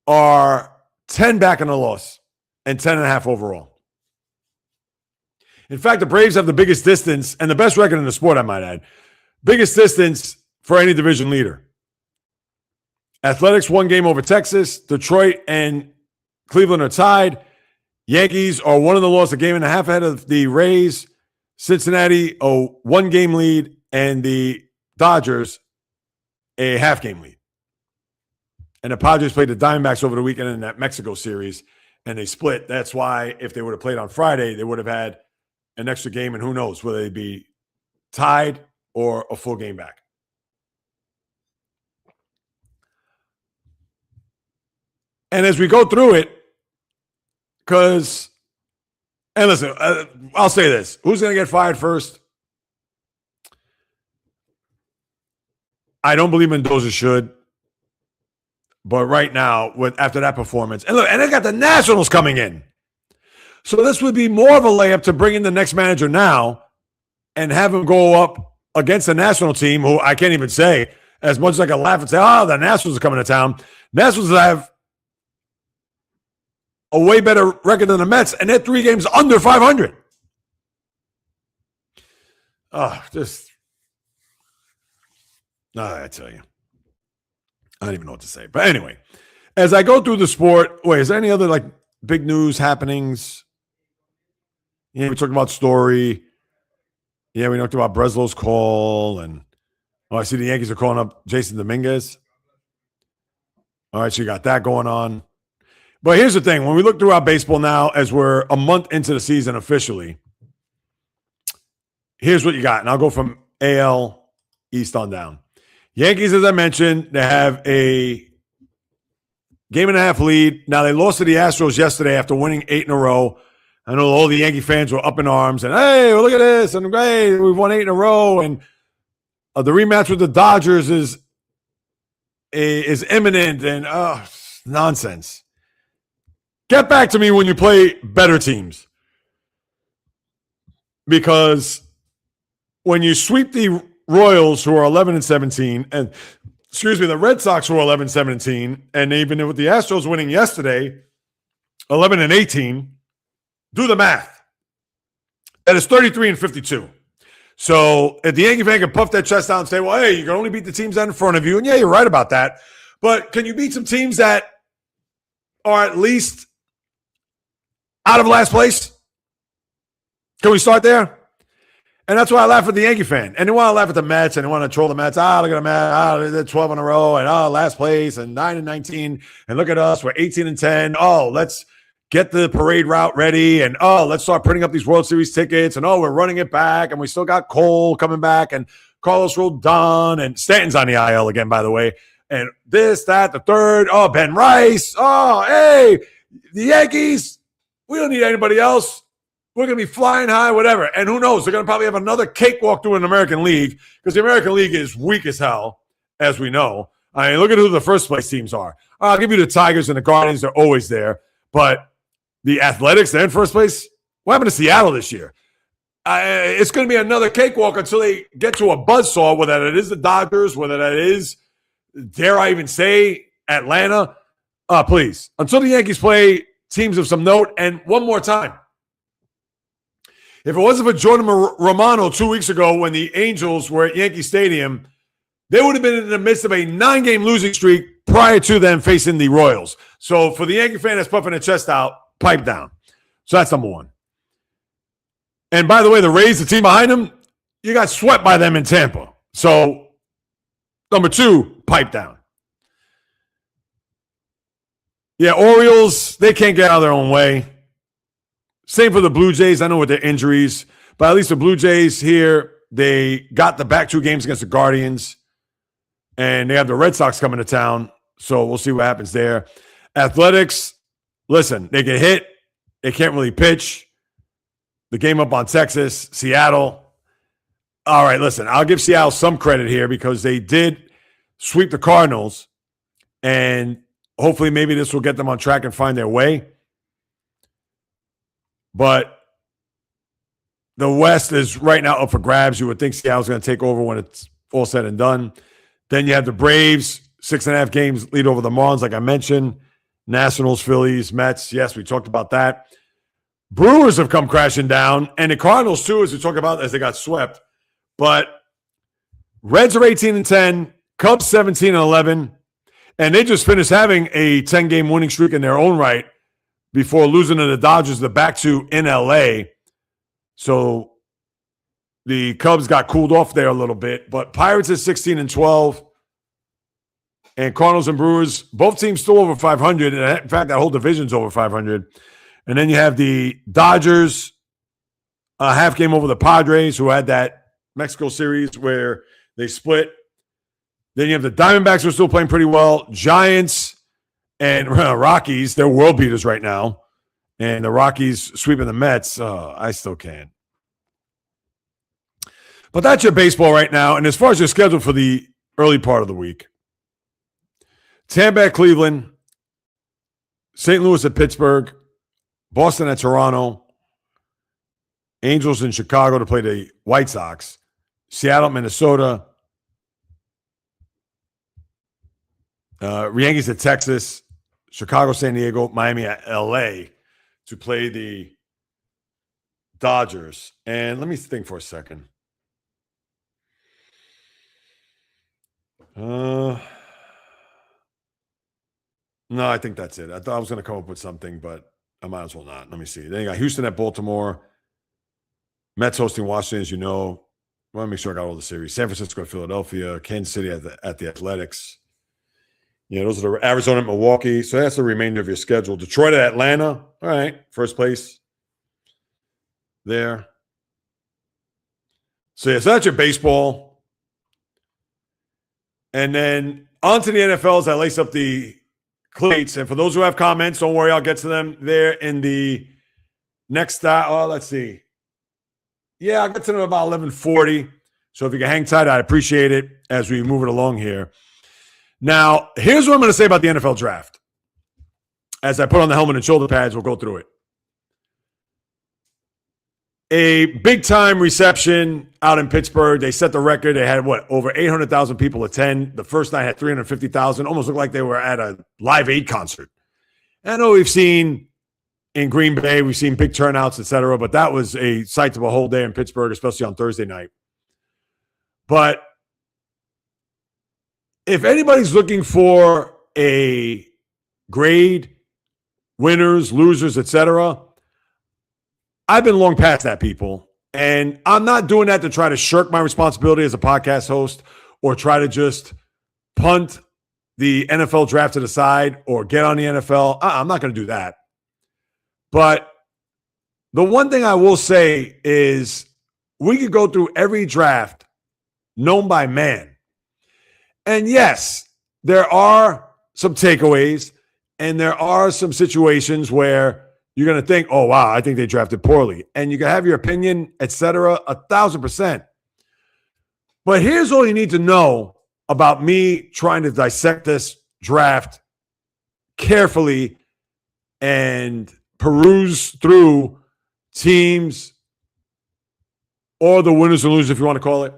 Speaker 1: are 10 back in the loss and 10.5 overall. In fact, the Braves have the biggest distance and the best record in the sport, I might add. Biggest distance for any division leader. Athletics 1 game over Texas. Detroit and Cleveland are tied. Yankees are 1 in the loss, a game and a half ahead of the Rays. Cincinnati, a 1-game lead. And the Dodgers, a half-game lead. And the Padres played the Diamondbacks over the weekend in that Mexico series, and they split. That's why if they would have played on Friday, they would have had an extra game, and who knows, whether they'd be tied or a full game back. And as we go through it, because, and listen, I'll say this. Who's going to get fired first? I don't believe Mendoza should. But right now, after that performance, and look, and they got the Nationals coming in. So this would be more of a layup to bring in the next manager now and have him go up against the national team, who I can't even say, as much as I can laugh and say, oh, the Nationals are coming to town. Nationals have a way better record than the Mets, and they're 3 games under 500. I tell you. I don't even know what to say. But anyway, as I go through the sport, is there any other big news happenings? Yeah, we talked about Story. Yeah, we talked about Breslow's call. And I see the Yankees are calling up Jason Dominguez. All right, so you got that going on. But here's the thing. When we look throughout baseball now, as we're a month into the season officially, here's what you got. And I'll go from AL East on down. Yankees, as I mentioned, they have a 1.5 game lead. Now, they lost to the Astros yesterday after winning 8 in a row. I know all the Yankee fans were up in arms and, hey, well, look at this. And great, we've won 8 in a row. And the rematch with the Dodgers is imminent. And nonsense. Get back to me when you play better teams. Because when you sweep the Royals, who are 11-17, and the Red Sox, who are 11-17, and even with the Astros winning yesterday, 11-18, do the math. that is 33-52. So if the Yankee fan can puff their chest out and say, well, hey, you can only beat the teams that are in front of you. And yeah, you're right about that. But can you beat some teams that are at least out of last place? Can we start there? And that's why I laugh at the Yankee fan. And they want to laugh at the Mets and they want to troll the Mets. Look at the Mets. They're 12 in a row and last place and 9-19. And look at us. We're 18-10. Let's get the parade route ready. And let's start printing up these World Series tickets. And we're running it back. And we still got Cole coming back and Carlos Rodon and Stanton's on the IL again, by the way. And this, that, the third. Ben Rice. Hey, the Yankees. We don't need anybody else. We're going to be flying high, whatever. And who knows? They're going to probably have another cakewalk through an American League because the American League is weak as hell, as we know. I mean, look at who the first place teams are. I'll give you the Tigers and the Guardians. They're always there. But the Athletics, they're in first place. What happened to Seattle this year? It's going to be another cakewalk until they get to a buzzsaw, whether that is the Dodgers, whether that is, dare I even say, Atlanta. Please. Until the Yankees play teams of some note. And one more time. If it wasn't for Jordan Romano 2 weeks ago when the Angels were at Yankee Stadium, they would have been in the midst of a 9-game losing streak prior to them facing the Royals. So for the Yankee fan that's puffing their chest out, pipe down. So that's number one. And by the way, the Rays, the team behind them, you got swept by them in Tampa. So number two, pipe down. Yeah, Orioles, they can't get out of their own way. Same for the Blue Jays. I know with their injuries, but at least the Blue Jays here, they got the back 2 games against the Guardians, and they have the Red Sox coming to town, so we'll see what happens there. Athletics, listen, they can hit. They can't really pitch. The game up on Texas, Seattle. All right, listen, I'll give Seattle some credit here because they did sweep the Cardinals, and hopefully maybe this will get them on track and find their way. But the West is right now up for grabs. You would think Seattle's going to take over when it's all said and done. Then you have the Braves, 6.5 games lead over the Marlins, like I mentioned. Nationals, Phillies, Mets. Yes, we talked about that. Brewers have come crashing down. And the Cardinals, too, as we talk about, as they got swept. But Reds are 18-10, Cubs 17-11. And they just finished having a 10-game winning streak in their own right before losing to the Dodgers, the back two in L.A. So the Cubs got cooled off there a little bit. But Pirates is 16-12. And Cardinals and Brewers, both teams still over 500. And in fact, that whole division's over 500. And then you have the Dodgers, a half game over the Padres, who had that Mexico series where they split. Then you have the Diamondbacks, who are still playing pretty well. Giants and Rockies, they're world beaters right now. And the Rockies sweeping the Mets. I still can't. But that's your baseball right now. And as far as your schedule for the early part of the week, Tampa at Cleveland, St. Louis at Pittsburgh, Boston at Toronto, Angels in Chicago to play the White Sox, Seattle, Minnesota, Yankees at Texas, Chicago, San Diego, Miami at LA to play the Dodgers. And let me think for a second. No, I think that's it. I thought I was going to come up with something, but I might as well not. Let me see. Then you got Houston at Baltimore, Mets hosting Washington, as you know. I want to make sure I got all the series. San Francisco at Philadelphia, Kansas City at the Athletics. Yeah, those are the Arizona at Milwaukee. So that's the remainder of your schedule. Detroit at Atlanta. All right, first place there. So, yeah, so that's your baseball. And then on to the NFL as I lace up the cleats. And for those who have comments, don't worry, I'll get to them there in the next let's see. Yeah, I'll get to them about 11:40. So if you can hang tight, I'd appreciate it as we move it along here. Now, here's what I'm going to say about the NFL draft. As I put on the helmet and shoulder pads, we'll go through it. A big-time reception out in Pittsburgh. They set the record. They had, over 800,000 people attend. The first night had 350,000. Almost looked like they were at a Live Aid concert. I know we've seen in Green Bay. We've seen big turnouts, etc. But that was a sight to behold there in Pittsburgh, especially on Thursday night. But if anybody's looking for a grade, winners, losers, etc., I've been long past that, people. And I'm not doing that to try to shirk my responsibility as a podcast host or try to just punt the NFL draft to the side or get on the NFL. I'm not going to do that. But the one thing I will say is we could go through every draft known by man. And yes, there are some takeaways and there are some situations where you're going to think, oh, wow, I think they drafted poorly. And you can have your opinion, etc., 1,000%. But here's all you need to know about me trying to dissect this draft carefully and peruse through teams or the winners and losers, if you want to call it.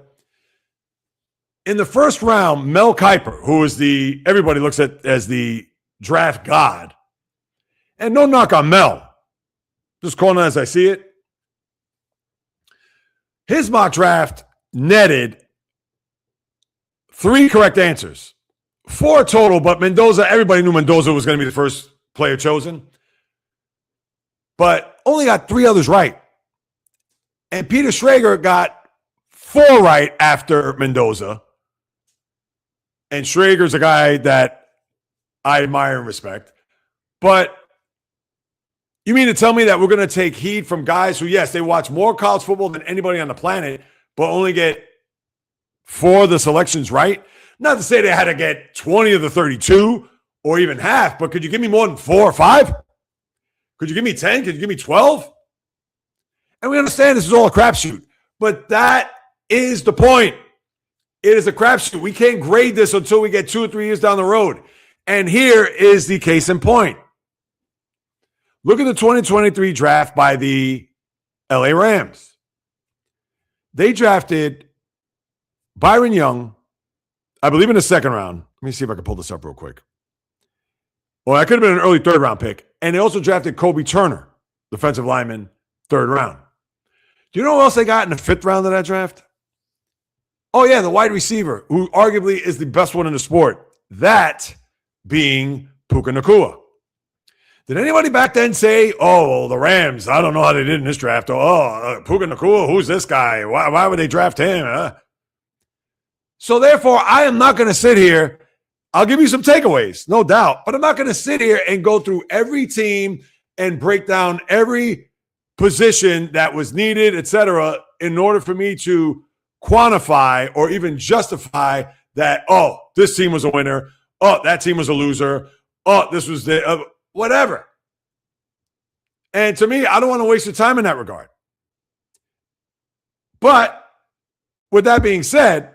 Speaker 1: In the first round, Mel Kiper, who is everybody looks at as the draft god, and no knock on Mel, just calling it as I see it. His mock draft netted 3 correct answers. 4 total, but Mendoza, everybody knew Mendoza was going to be the first player chosen. But only got 3 others right. And Peter Schrager got 4 right after Mendoza. And Schrager's a guy that I admire and respect. But you mean to tell me that we're going to take heed from guys who, yes, they watch more college football than anybody on the planet, but only get 4 of the selections right? Not to say they had to get 20 of the 32 or even half, but could you give me more than 4 or 5? Could you give me 10? Could you give me 12? And we understand this is all a crapshoot, but that is the point. It is a crapshoot. We can't grade this until we get 2 or 3 years down the road. And here is the case in point. Look at the 2023 draft by the LA Rams. They drafted Byron Young, I believe in the second round. Let me see if I can pull this up real quick. Well, that could have been an early 3rd round pick. And they also drafted Kobe Turner, defensive lineman, 3rd round. Do you know who else they got in the 5th round of that draft? Oh, yeah, the wide receiver, who arguably is the best one in the sport. That being Puka Nacua. Did anybody back then say, oh, the Rams, I don't know how they did in this draft. Puka Nacua, who's this guy? Why would they draft him? So therefore, I am not going to sit here. I'll give you some takeaways, no doubt. But I'm not going to sit here and go through every team and break down every position that was needed, etc., in order for me to quantify or even justify that, oh, this team was a winner. Oh, that team was a loser. Oh, this was the whatever. And to me, I don't want to waste your time in that regard. But with that being said,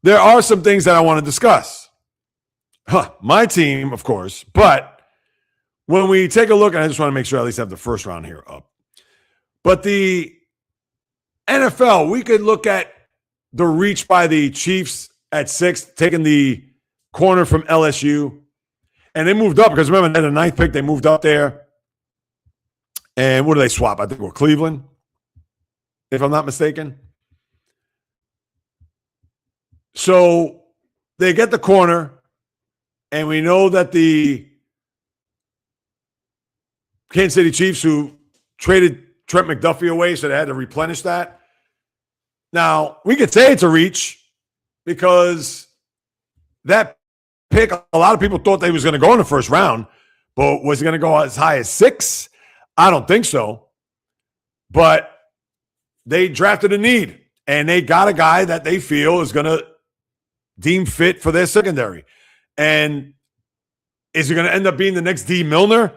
Speaker 1: there are some things that I want to discuss. My team, of course, but when we take a look, and I just want to make sure I at least have the first round here up. But the NFL, we could look at the reach by the Chiefs at 6, taking the corner from LSU. And they moved up because remember, they had the 9th pick. They moved up there. And what do they swap? I think we're Cleveland, if I'm not mistaken. So they get the corner, and we know that the Kansas City Chiefs, who traded Trent McDuffie away, so they had to replenish that. Now, we could say it's a reach because that pick, a lot of people thought they was going to go in the first round, but was it going to go as high as 6? I don't think so. But they drafted a need, and they got a guy that they feel is going to deem fit for their secondary. And is he going to end up being the next D. Milner,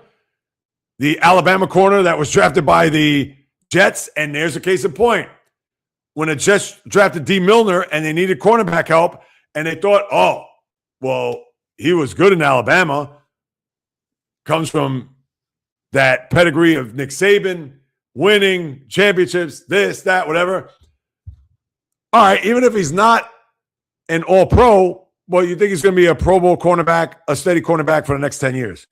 Speaker 1: the Alabama corner that was drafted by the Jets? And there's a case in point. When the Jets drafted D. Milner and they needed cornerback help, and they thought, oh, well, he was good in Alabama, comes from that pedigree of Nick Saban, winning championships, this, that, whatever. All right, even if he's not an all-pro, well, you think he's going to be a Pro Bowl cornerback, a steady cornerback for the next 10 years.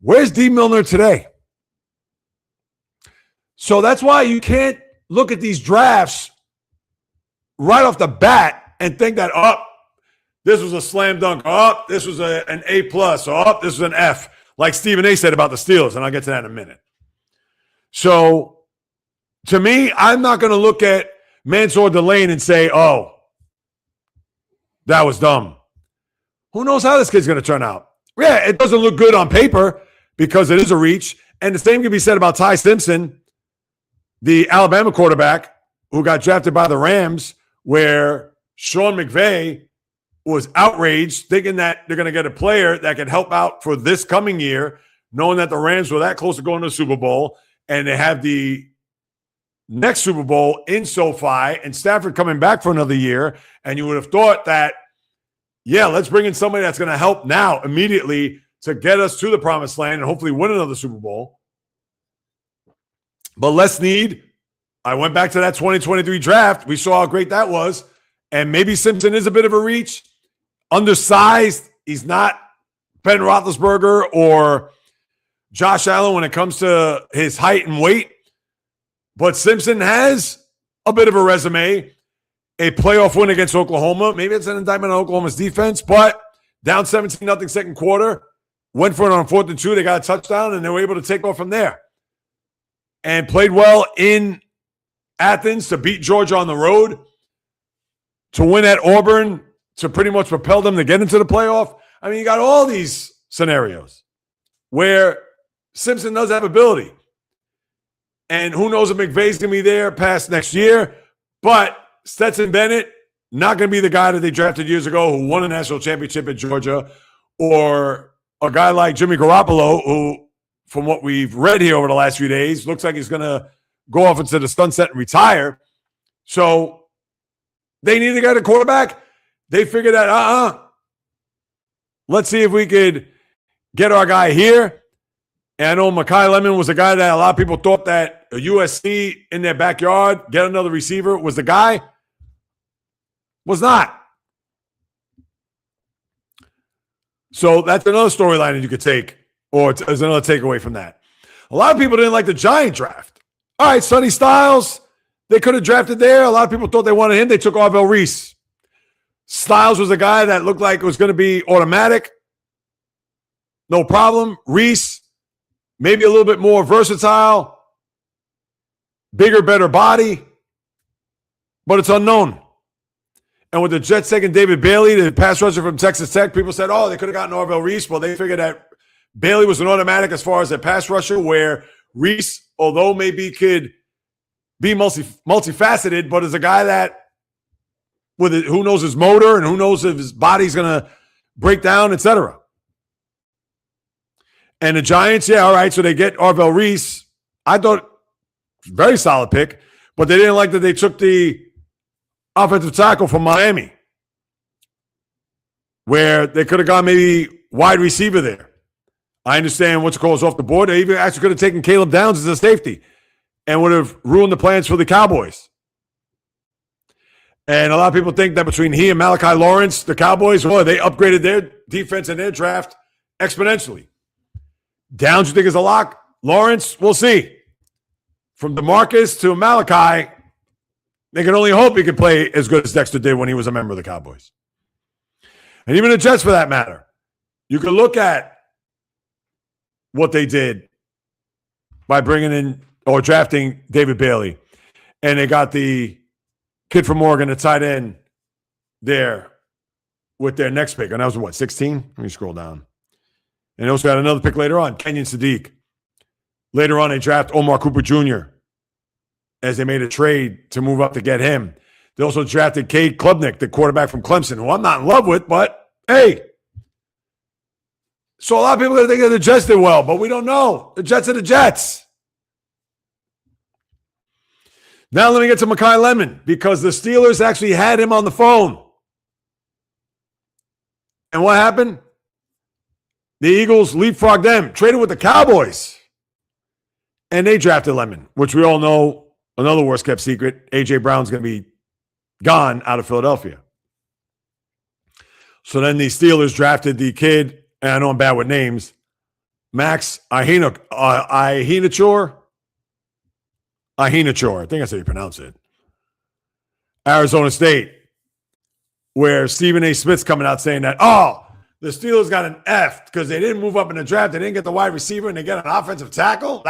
Speaker 1: Where's D. Milner today? So that's why you can't look at these drafts right off the bat and think that, oh, this was a slam dunk, oh, this was an A+, oh, this was an F, like Stephen A said about the Steelers, and I'll get to that in a minute. So, to me, I'm not going to look at Mansour Delane and say, oh, that was dumb. Who knows how this kid's going to turn out? Yeah, it doesn't look good on paper because it is a reach. And the same can be said about Ty Simpson, the Alabama quarterback who got drafted by the Rams, where Sean McVay was outraged, thinking that they're going to get a player that can help out for this coming year, knowing that the Rams were that close to going to the Super Bowl, and they have the next Super Bowl in SoFi, and Stafford coming back for another year, and you would have thought that, yeah, let's bring in somebody that's going to help now immediately to get us to the promised land and hopefully win another Super Bowl. But Les Snead, I went back to that 2023 draft. We saw how great that was. And maybe Simpson is a bit of a reach. Undersized. He's not Ben Roethlisberger or Josh Allen when it comes to his height and weight. But Simpson has a bit of a resume. A playoff win against Oklahoma. Maybe it's an indictment on Oklahoma's defense, but down 17-0 second quarter. Went for it on 4th and 2. They got a touchdown, and they were able to take off from there. And played well in Athens to beat Georgia on the road, to win at Auburn, to pretty much propel them to get into the playoff. I mean, you got all these scenarios where Simpson does have ability. And who knows if McVay's going to be there past next year. But Stetson Bennett, not going to be the guy that they drafted years ago who won a national championship at Georgia, or a guy like Jimmy Garoppolo, who, from what we've read here over the last few days, looks like he's going to go off into the sunset and retire. So they need to get a quarterback. They figured out, let's see if we could get our guy here. And I know Makai Lemon was a guy that a lot of people thought that a USC in their backyard, get another receiver, was the guy. Was not. So that's another storyline that you could take, or there's another takeaway from that. A lot of people didn't like the Giant draft. All right, Sonny Styles, they could have drafted there. A lot of people thought they wanted him. They took Arvell Reese. Styles was a guy that looked like it was going to be automatic. No problem. Reese, maybe a little bit more versatile, bigger, better body, but it's unknown. And with the Jets taking David Bailey, the pass rusher from Texas Tech, people said, oh, they could have gotten Arvell Reese. Well, they figured that Bailey was an automatic as far as a pass rusher, where Reese, although maybe could be multifaceted, but is a guy that, with it, who knows his motor and who knows if his body's going to break down, etc. And the Giants, yeah, all right, so they get Arvell Reese. I thought very solid pick, but they didn't like that they took the offensive tackle from Miami, where they could have gone maybe wide receiver there. I understand what's called off the board. They even actually could have taken Caleb Downs as a safety and would have ruined the plans for the Cowboys. And a lot of people think that between he and Malachi Lawrence, the Cowboys, well, they upgraded their defense and their draft exponentially. Downs, you think is a lock? Lawrence, we'll see. From DeMarcus to Malachi, they can only hope he can play as good as Dexter did when he was a member of the Cowboys. And even the Jets, for that matter. You can look at what they did by bringing in or drafting David Bailey. And they got the kid from Oregon, the tight end, there with their next pick. And that was what, 16? Let me scroll down. And they also got another pick later on, Kenyon Sadiq. Later on, they draft Omar Cooper Jr. as they made a trade to move up to get him. They also drafted Cade Klubnik, the quarterback from Clemson, who I'm not in love with, but hey. So a lot of people are going to think that the Jets did well, but we don't know. The Jets are the Jets. Now let me get to Makai Lemon, because the Steelers actually had him on the phone. And what happened? The Eagles leapfrogged them, traded with the Cowboys. And they drafted Lemon, which we all know, another worst-kept secret. A.J. Brown's going to be gone out of Philadelphia. So then the Steelers drafted the kid, and I know I'm bad with names, Max Ihinachor. Ahinachor. I think that's how you pronounce it. Arizona State, where Stephen A. Smith's coming out saying that, the Steelers got an F because they didn't move up in the draft. They didn't get the wide receiver, and they get an offensive tackle.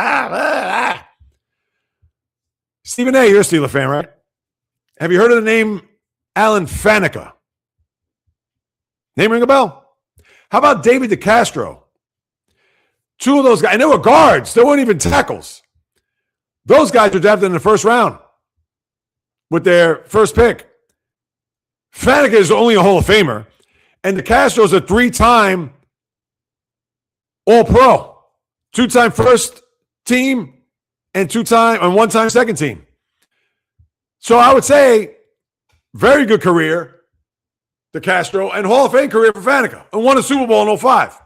Speaker 1: Stephen A., you're a Steeler fan, right? Have you heard of the name Alan Faneca? Name ring a bell? How about David DeCastro? Two of those guys, and they were guards. They weren't even tackles. Those guys were drafted in the first round with their first pick. Faneca is only a Hall of Famer, and DeCastro's a 3-time All-Pro, 2-time first team, and 1-time second team. So I would say very good career, DeCastro, and Hall of Fame career for Faneca, and won a Super Bowl in 2005.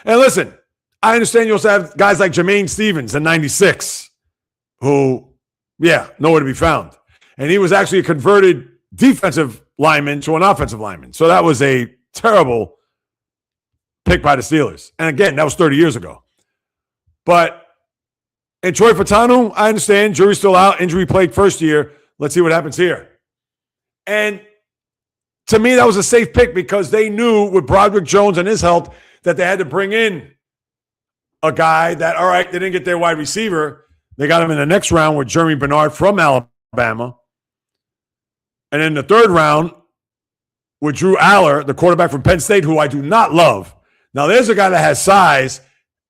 Speaker 1: And listen, I understand you also have guys like Jermaine Stevens in 96, who, nowhere to be found. And he was actually a converted defensive lineman to an offensive lineman. So that was a terrible pick by the Steelers. And again, that was 30 years ago. But in Troy Fatanu, I understand, jury's still out, injury plagued first year. Let's see what happens here. And to me, that was a safe pick because they knew with Broderick Jones and his health that they had to bring in a guy that, all right, they didn't get their wide receiver. They got him in the next round with Jeremy Bernard from Alabama. And in the third round with Drew Aller, the quarterback from Penn State, who I do not love. Now, there's a guy that has size,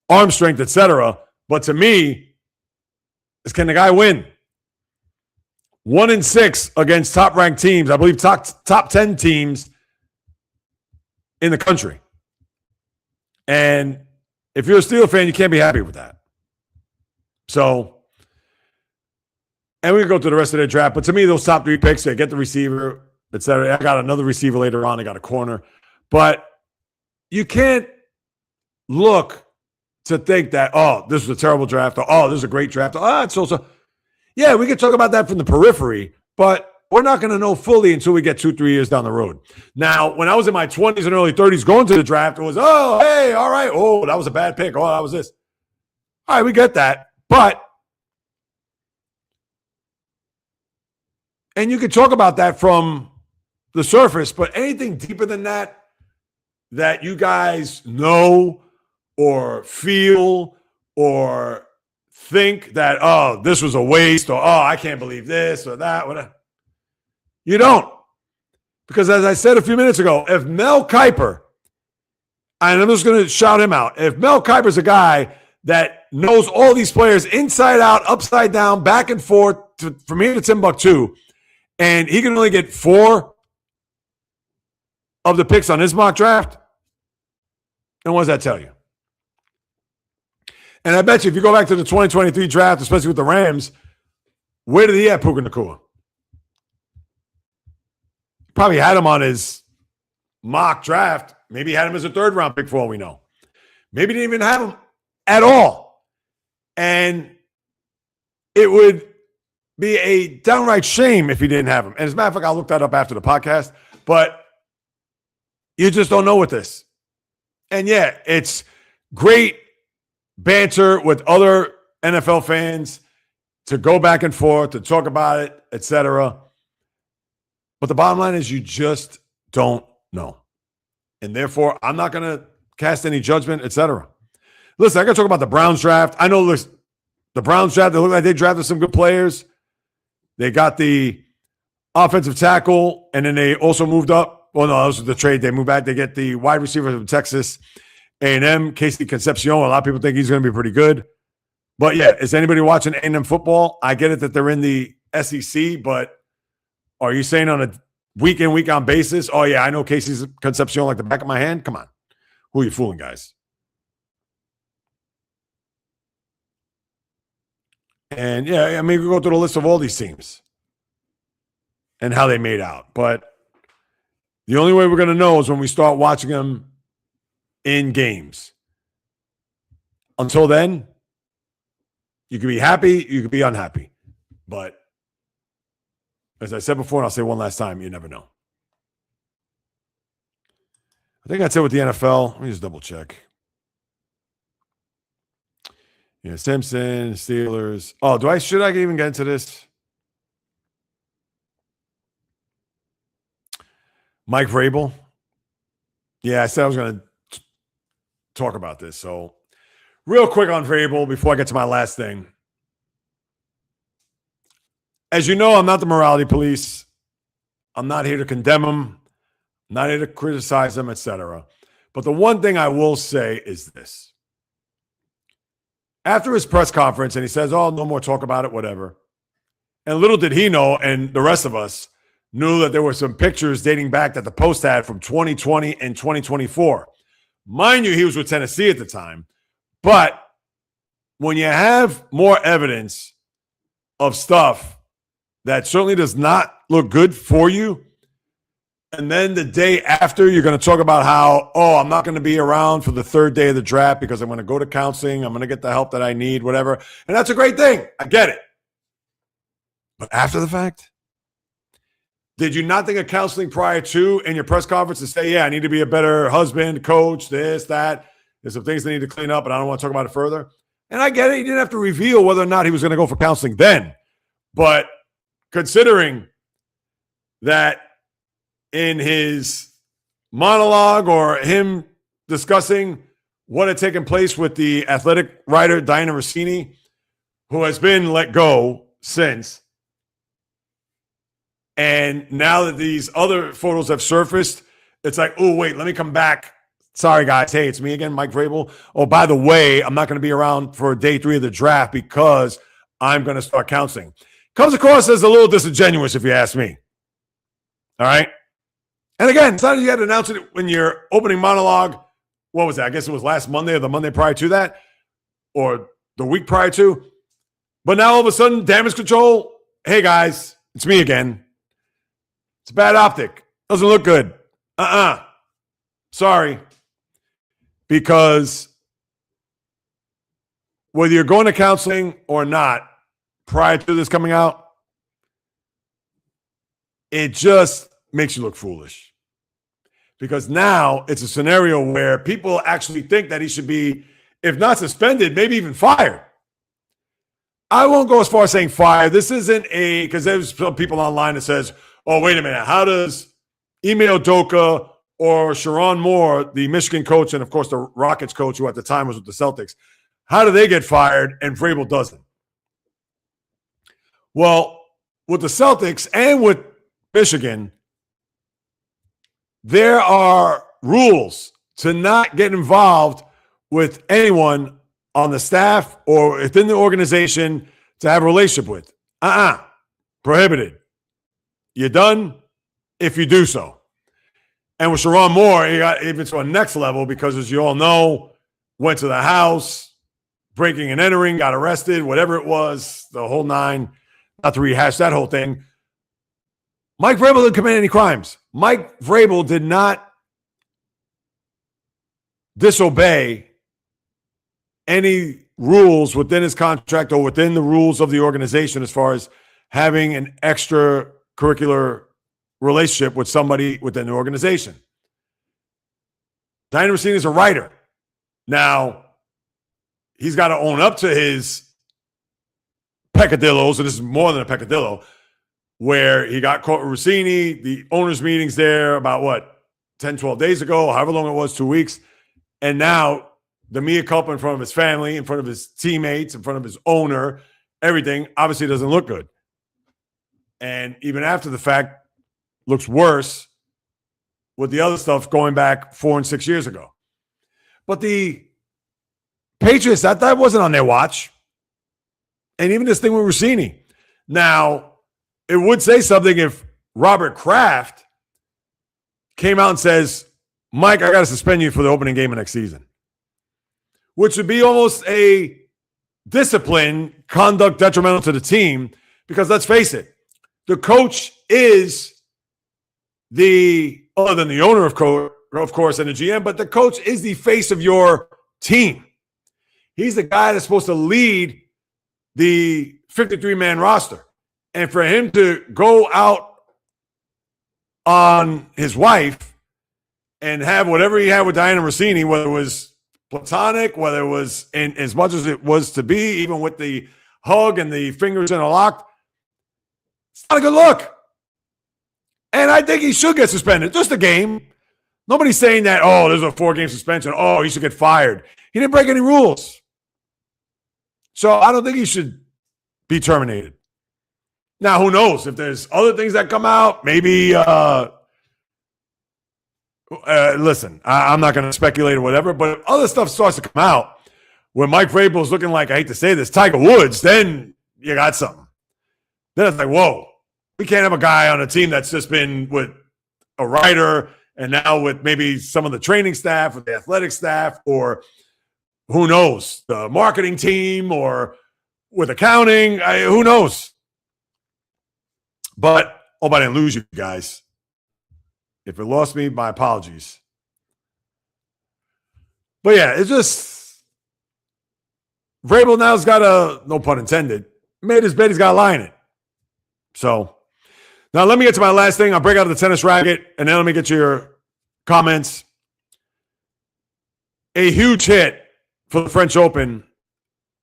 Speaker 1: arm strength, etc. But to me, is can the guy win? 1-6 against top-ranked teams. I believe top 10 teams in the country. And if you're a Steelers fan, you can't be happy with that. So, and we can go to the rest of their draft. But to me, those top 3 picks, they get the receiver, etc. I got another receiver later on. I got a corner. But you can't look to think that, this was a terrible draft, or, this is a great draft. It's also, yeah, we can talk about that from the periphery, but we're not going to know fully until we get 2-3 years down the road. Now, when I was in my 20s and early 30s going to the draft, it was, hey, all right. Oh, that was a bad pick. Oh, that was this. All right, we get that. But, and you could talk about that from the surface, but anything deeper than that you guys know or feel or think that, this was a waste, or, I can't believe this or that, whatever. You don't. Because as I said a few minutes ago, if Mel Kiper, and I'm just going to shout him out, if Mel Kiper's a guy that knows all these players inside out, upside down, back and forth, from here to Timbuktu, and he can only get 4 of the picks on his mock draft, then what does that tell you? And I bet you if you go back to the 2023 draft, especially with the Rams, where did he have Puka Nacua? Probably had him on his mock draft. Maybe he had him as a 3rd-round pick for all we know. Maybe didn't even have him at all. And it would be a downright shame if he didn't have him. And as a matter of fact, I'll look that up after the podcast. But you just don't know with this. And yeah, it's great banter with other NFL fans to go back and forth, to talk about it, etc. But the bottom line is you just don't know. And therefore, I'm not going to cast any judgment, etc. Listen, I got to talk about the Browns draft. I know the Browns draft, they look like they drafted some good players. They got the offensive tackle, and then they also moved up. Well, no, that was the trade. They moved back. They get the wide receiver from Texas A&M, Casey Concepcion. A lot of people think he's going to be pretty good. But yeah, is anybody watching A&M football? I get it that they're in the SEC, but are you saying on a week in, week out basis, oh yeah, I know Casey Concepcion like the back of my hand? Come on. Who are you fooling, guys? And yeah, I mean, we go through the list of all these teams and how they made out. But the only way we're going to know is when we start watching them in games. Until then, you can be happy, you can be unhappy. But as I said before, and I'll say one last time, you never know. I think that's it with the NFL. Let me just double check. Yeah, Simpson, Steelers. Oh, should I even get into this? Mike Vrabel. Yeah, I said I was going to talk about this. So, real quick on Vrabel before I get to my last thing. As you know, I'm not the morality police. I'm not here to condemn him. I'm not here to criticize him, etc. But the one thing I will say is this. After his press conference, and he says, oh, no more talk about it, whatever. And little did he know, and the rest of us knew that there were some pictures dating back that the Post had from 2020 and 2024. Mind you, he was with Tennessee at the time. But when you have more evidence of stuff that certainly does not look good for you, and then the day after, you're going to talk about how, oh, I'm not going to be around for the third day of the draft because I'm going to go to counseling. I'm going to get the help that I need, whatever. And that's a great thing. I get it. But after the fact, did you not think of counseling prior to in your press conference to say, yeah, I need to be a better husband, coach, this, that. There's some things they need to clean up, and I don't want to talk about it further. And I get it. He didn't have to reveal whether or not he was going to go for counseling then. But considering that in his monologue or him discussing what had taken place with the athletic writer Diana Rossini, who has been let go since, and now that these other photos have surfaced, it's like, oh, wait, let me come back. Sorry, guys. Hey, it's me again, Mike Vrabel. Oh, by the way, I'm not going to be around for day 3 of the draft because I'm going to start counseling. Comes across as a little disingenuous, if you ask me. All right? And again, it's not that you had to announce it when your opening monologue, what was that? I guess it was last Monday or the Monday prior to that, or the week prior to. But now all of a sudden, damage control. Hey, guys, it's me again. It's a bad optic. Doesn't look good. Sorry. Because whether you're going to counseling or not, prior to this coming out, it just makes you look foolish. Because now it's a scenario where people actually think that he should be, if not suspended, maybe even fired. I won't go as far as saying fired. This isn't because there's some people online that says, oh, wait a minute, how does Ime Udoka or Sharon Moore, the Michigan coach, and of course the Rockets coach, who at the time was with the Celtics, how do they get fired and Vrabel doesn't? Well, with the Celtics and with Michigan, there are rules to not get involved with anyone on the staff or within the organization to have a relationship with. Prohibited. You're done if you do so. And with Sharon Moore, he got even to a next level because, as you all know, went to the house, breaking and entering, got arrested, whatever it was, the whole nine. Not to rehash that whole thing. Mike Vrabel didn't commit any crimes. Mike Vrabel did not disobey any rules within his contract or within the rules of the organization as far as having an extracurricular relationship with somebody within the organization. Diana Rossini is a writer. Now, he's got to own up to his peccadillos, and this is more than a peccadillo, where he got caught with Rossini, the owners' meetings there about, 10, 12 days ago, however long it was, 2 weeks. And now the mea culpa in front of his family, in front of his teammates, in front of his owner, everything obviously doesn't look good. And even after the fact, looks worse with the other stuff going back 4 and 6 years ago. But the Patriots, that wasn't on their watch. And even this thing with Rossini. Now, it would say something if Robert Kraft came out and says, Mike, I got to suspend you for the opening game of next season. Which would be almost a discipline, conduct detrimental to the team, because let's face it, the coach is other than the owner, of course, and the GM, but the coach is the face of your team. He's the guy that's supposed to lead the 53-man roster. And for him to go out on his wife and have whatever he had with Diana Rossini, whether it was platonic, whether it was in as much as it was to be, even with the hug and the fingers interlocked, it's not a good look. And I think he should get suspended. Just a game. Nobody's saying that, oh, there's a 4-game suspension. Oh, he should get fired. He didn't break any rules. So I don't think he should be terminated. Now, who knows? If there's other things that come out, maybe, listen, I'm not going to speculate or whatever, but if other stuff starts to come out where Mike Vrabel's looking like, I hate to say this, Tiger Woods, then you got something. Then it's like, whoa, we can't have a guy on a team that's just been with a writer and now with maybe some of the training staff or the athletic staff or who knows, the marketing team or with accounting, who knows? But, hope I didn't lose you guys. If it lost me, my apologies. But yeah, it's just Vrabel now's got a, no pun intended, made his bed, he's got to lie in it. So now let me get to my last thing. I'll break out of the tennis racket, and then let me get to your comments. A huge hit for the French Open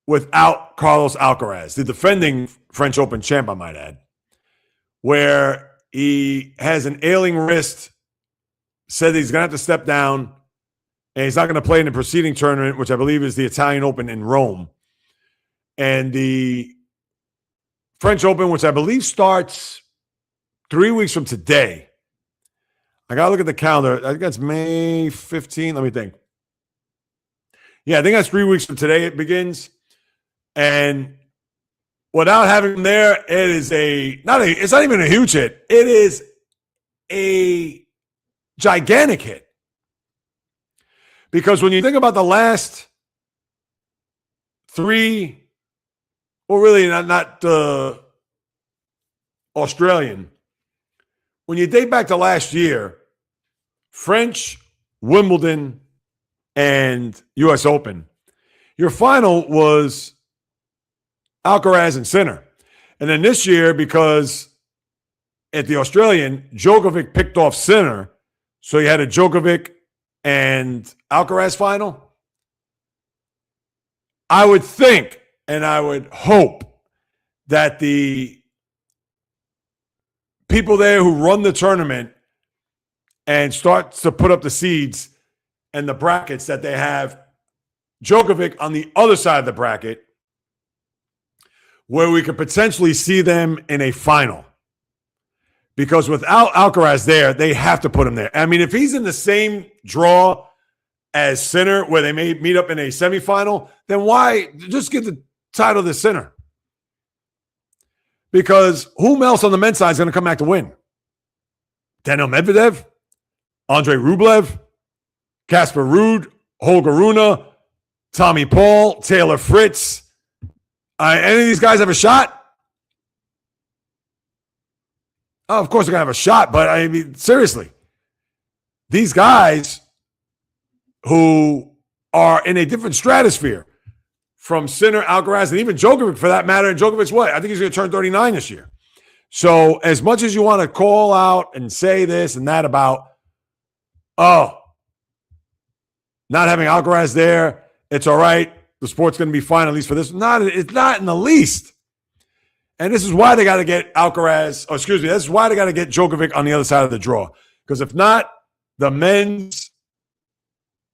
Speaker 1: without Carlos Alcaraz, the defending French Open champ, I might add, where he has an ailing wrist, said he's going to have to step down, and he's not going to play in the preceding tournament, which I believe is the Italian Open in Rome. And the French Open, which I believe starts 3 weeks from today. I got to look at the calendar. I think that's May 15th. Let me think. Yeah, I think that's 3 weeks from today it begins. And without having him there, it is it's not even a huge hit. It is a gigantic hit. Because when you think about the last three, or really not the Australian, when you date back to last year, French, Wimbledon, and U.S. Open, your final was Alcaraz and Sinner. And then this year, because at the Australian, Djokovic picked off Sinner, so you had a Djokovic and Alcaraz final. I would think and I would hope that the people there who run the tournament and start to put up the seeds and the brackets that they have Djokovic on the other side of the bracket where we could potentially see them in a final. Because without Alcaraz there, they have to put him there. I mean, if he's in the same draw as Sinner, where they may meet up in a semifinal, then why just give the title to Sinner? Because whom else on the men's side is going to come back to win? Daniil Medvedev, Andrei Rublev, Casper Ruud, Holger Rune, Tommy Paul, Taylor Fritz. Any of these guys have a shot? Oh, of course they're going to have a shot, but I mean, seriously. These guys who are in a different stratosphere from Sinner, Alcaraz, and even Djokovic for that matter. And Djokovic's what? I think he's going to turn 39 this year. So as much as you want to call out and say this and that about, not having Alcaraz there, it's all right. The sport's going to be fine, at least for this. It's not in the least. And this is why they got to get Alcaraz, this is why they got to get Djokovic on the other side of the draw. Because if not, the men's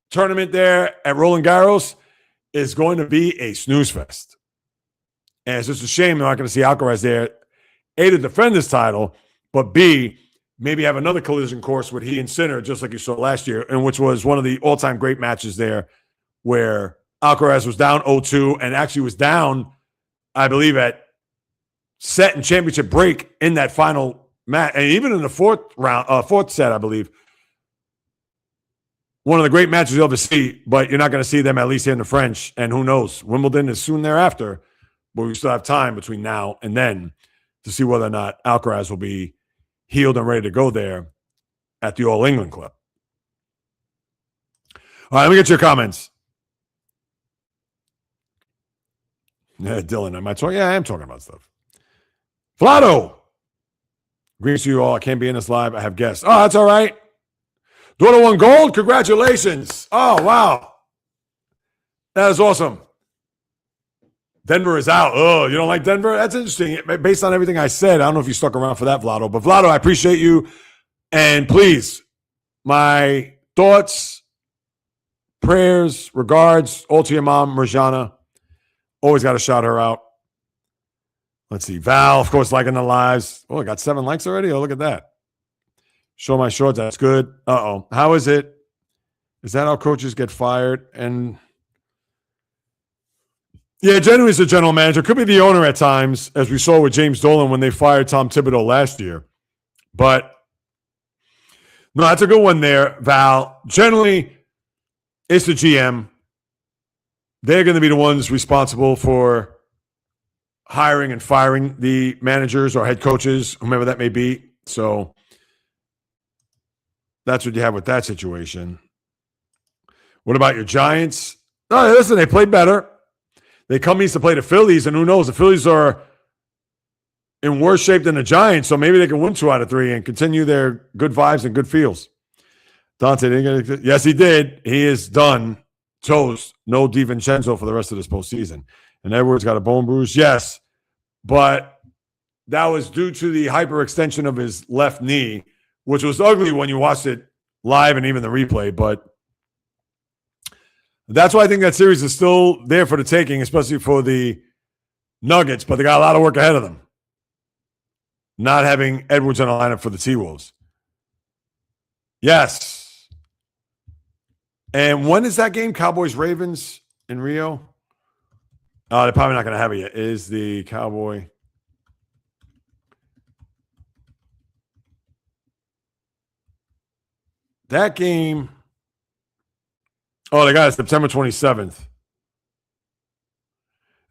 Speaker 1: tournament there at Roland Garros is going to be a snooze fest. And it's just a shame they're not going to see Alcaraz there, A, to defend his title, but B, maybe have another collision course with he and Sinner, just like you saw last year, and which was one of the all-time great matches there where Alcaraz was down 0-2 and actually was down, I believe, at set and championship break in that final match. And even in the fourth set, I believe, one of the great matches you'll ever see, but you're not going to see them at least here in the French. And who knows? Wimbledon is soon thereafter, but we still have time between now and then to see whether or not Alcaraz will be healed and ready to go there at the All England Club. All right, let me get your comments. Yeah, Dylan, am I talking? Yeah, I am talking about stuff. Vlado. Greetings to you all. I can't be in this live. I have guests. Oh, that's all right. Daughter won gold. Congratulations. Oh, wow. That is awesome. Denver is out. Oh, you don't like Denver? That's interesting. Based on everything I said, I don't know if you stuck around for that, Vlado. But Vlado, I appreciate you. And please, my thoughts, prayers, regards, all to your mom, Marjana. Always got to shout her out. Let's see. Val, of course, liking the lives. Oh, I got 7 likes already? Oh, look at that. Show my shorts. That's good. Uh-oh. How is it? Is that how coaches get fired? And yeah, generally it's the general manager. Could be the owner at times, as we saw with James Dolan when they fired Tom Thibodeau last year. But no, that's a good one there, Val. Generally, it's the GM. They're going to be the ones responsible for hiring and firing the managers or head coaches, whomever that may be. So that's what you have with that situation. What about your Giants? Oh, listen, they played better. They come east to play the Phillies, and who knows? The Phillies are in worse shape than the Giants, so maybe they can win 2 out of 3 and continue their good vibes and good feels. Dante didn't get it. Yes, he did. He is done. Toast. No DiVincenzo for the rest of this postseason. And Edwards got a bone bruise. Yes, but that was due to the hyperextension of his left knee, which was ugly when you watched it live and even the replay. But that's why I think that series is still there for the taking, especially for the Nuggets. But they got a lot of work ahead of them, not having Edwards on the lineup for the T-Wolves. Yes. And when is that game? Cowboys-Ravens in Rio? They're probably not going to have it yet. Is the Cowboy? That game. Oh, they got it September 27th.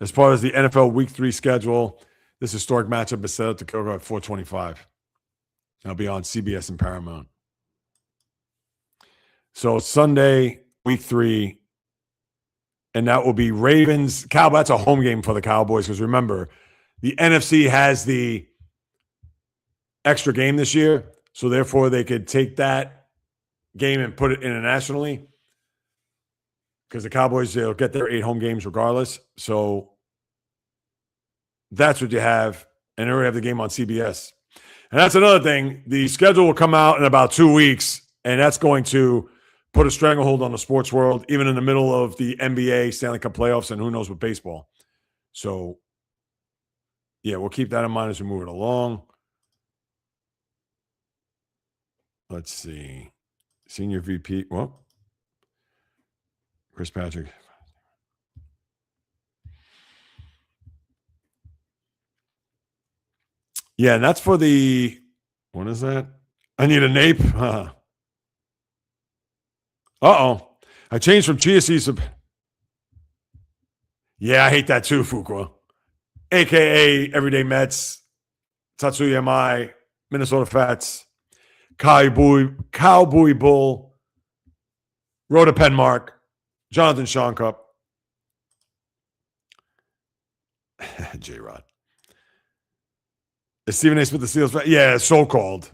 Speaker 1: As part of the NFL Week 3 schedule, this historic matchup is set up to go at 425. It'll be on CBS and Paramount. So Sunday, Week 3, and that will be Ravens. Cowboys. That's a home game for the Cowboys because remember, the NFC has the extra game this year, so therefore they could take that game and put it internationally because the Cowboys, they'll get their 8 home games regardless. So that's what you have, and they already have the game on CBS. And that's another thing. The schedule will come out in about 2 weeks, and that's going to put a stranglehold on the sports world, even in the middle of the NBA, Stanley Cup playoffs, and who knows with baseball. So, yeah, we'll keep that in mind as we move it along. Let's see. Senior VP. Well, Chris Patrick. Yeah, and that's for the, what is that? I need a nape. Uh-oh. I changed from chia seeds to... Yeah, I hate that too, Fuqua. AKA Everyday Mets, Tatsuya Mai, Minnesota Fats, Cowboy Bull, Rhoda Penmark, Jonathan Shoncup, J-Rod. Is Stephen A. Smith the Steelers? Yeah, so-called.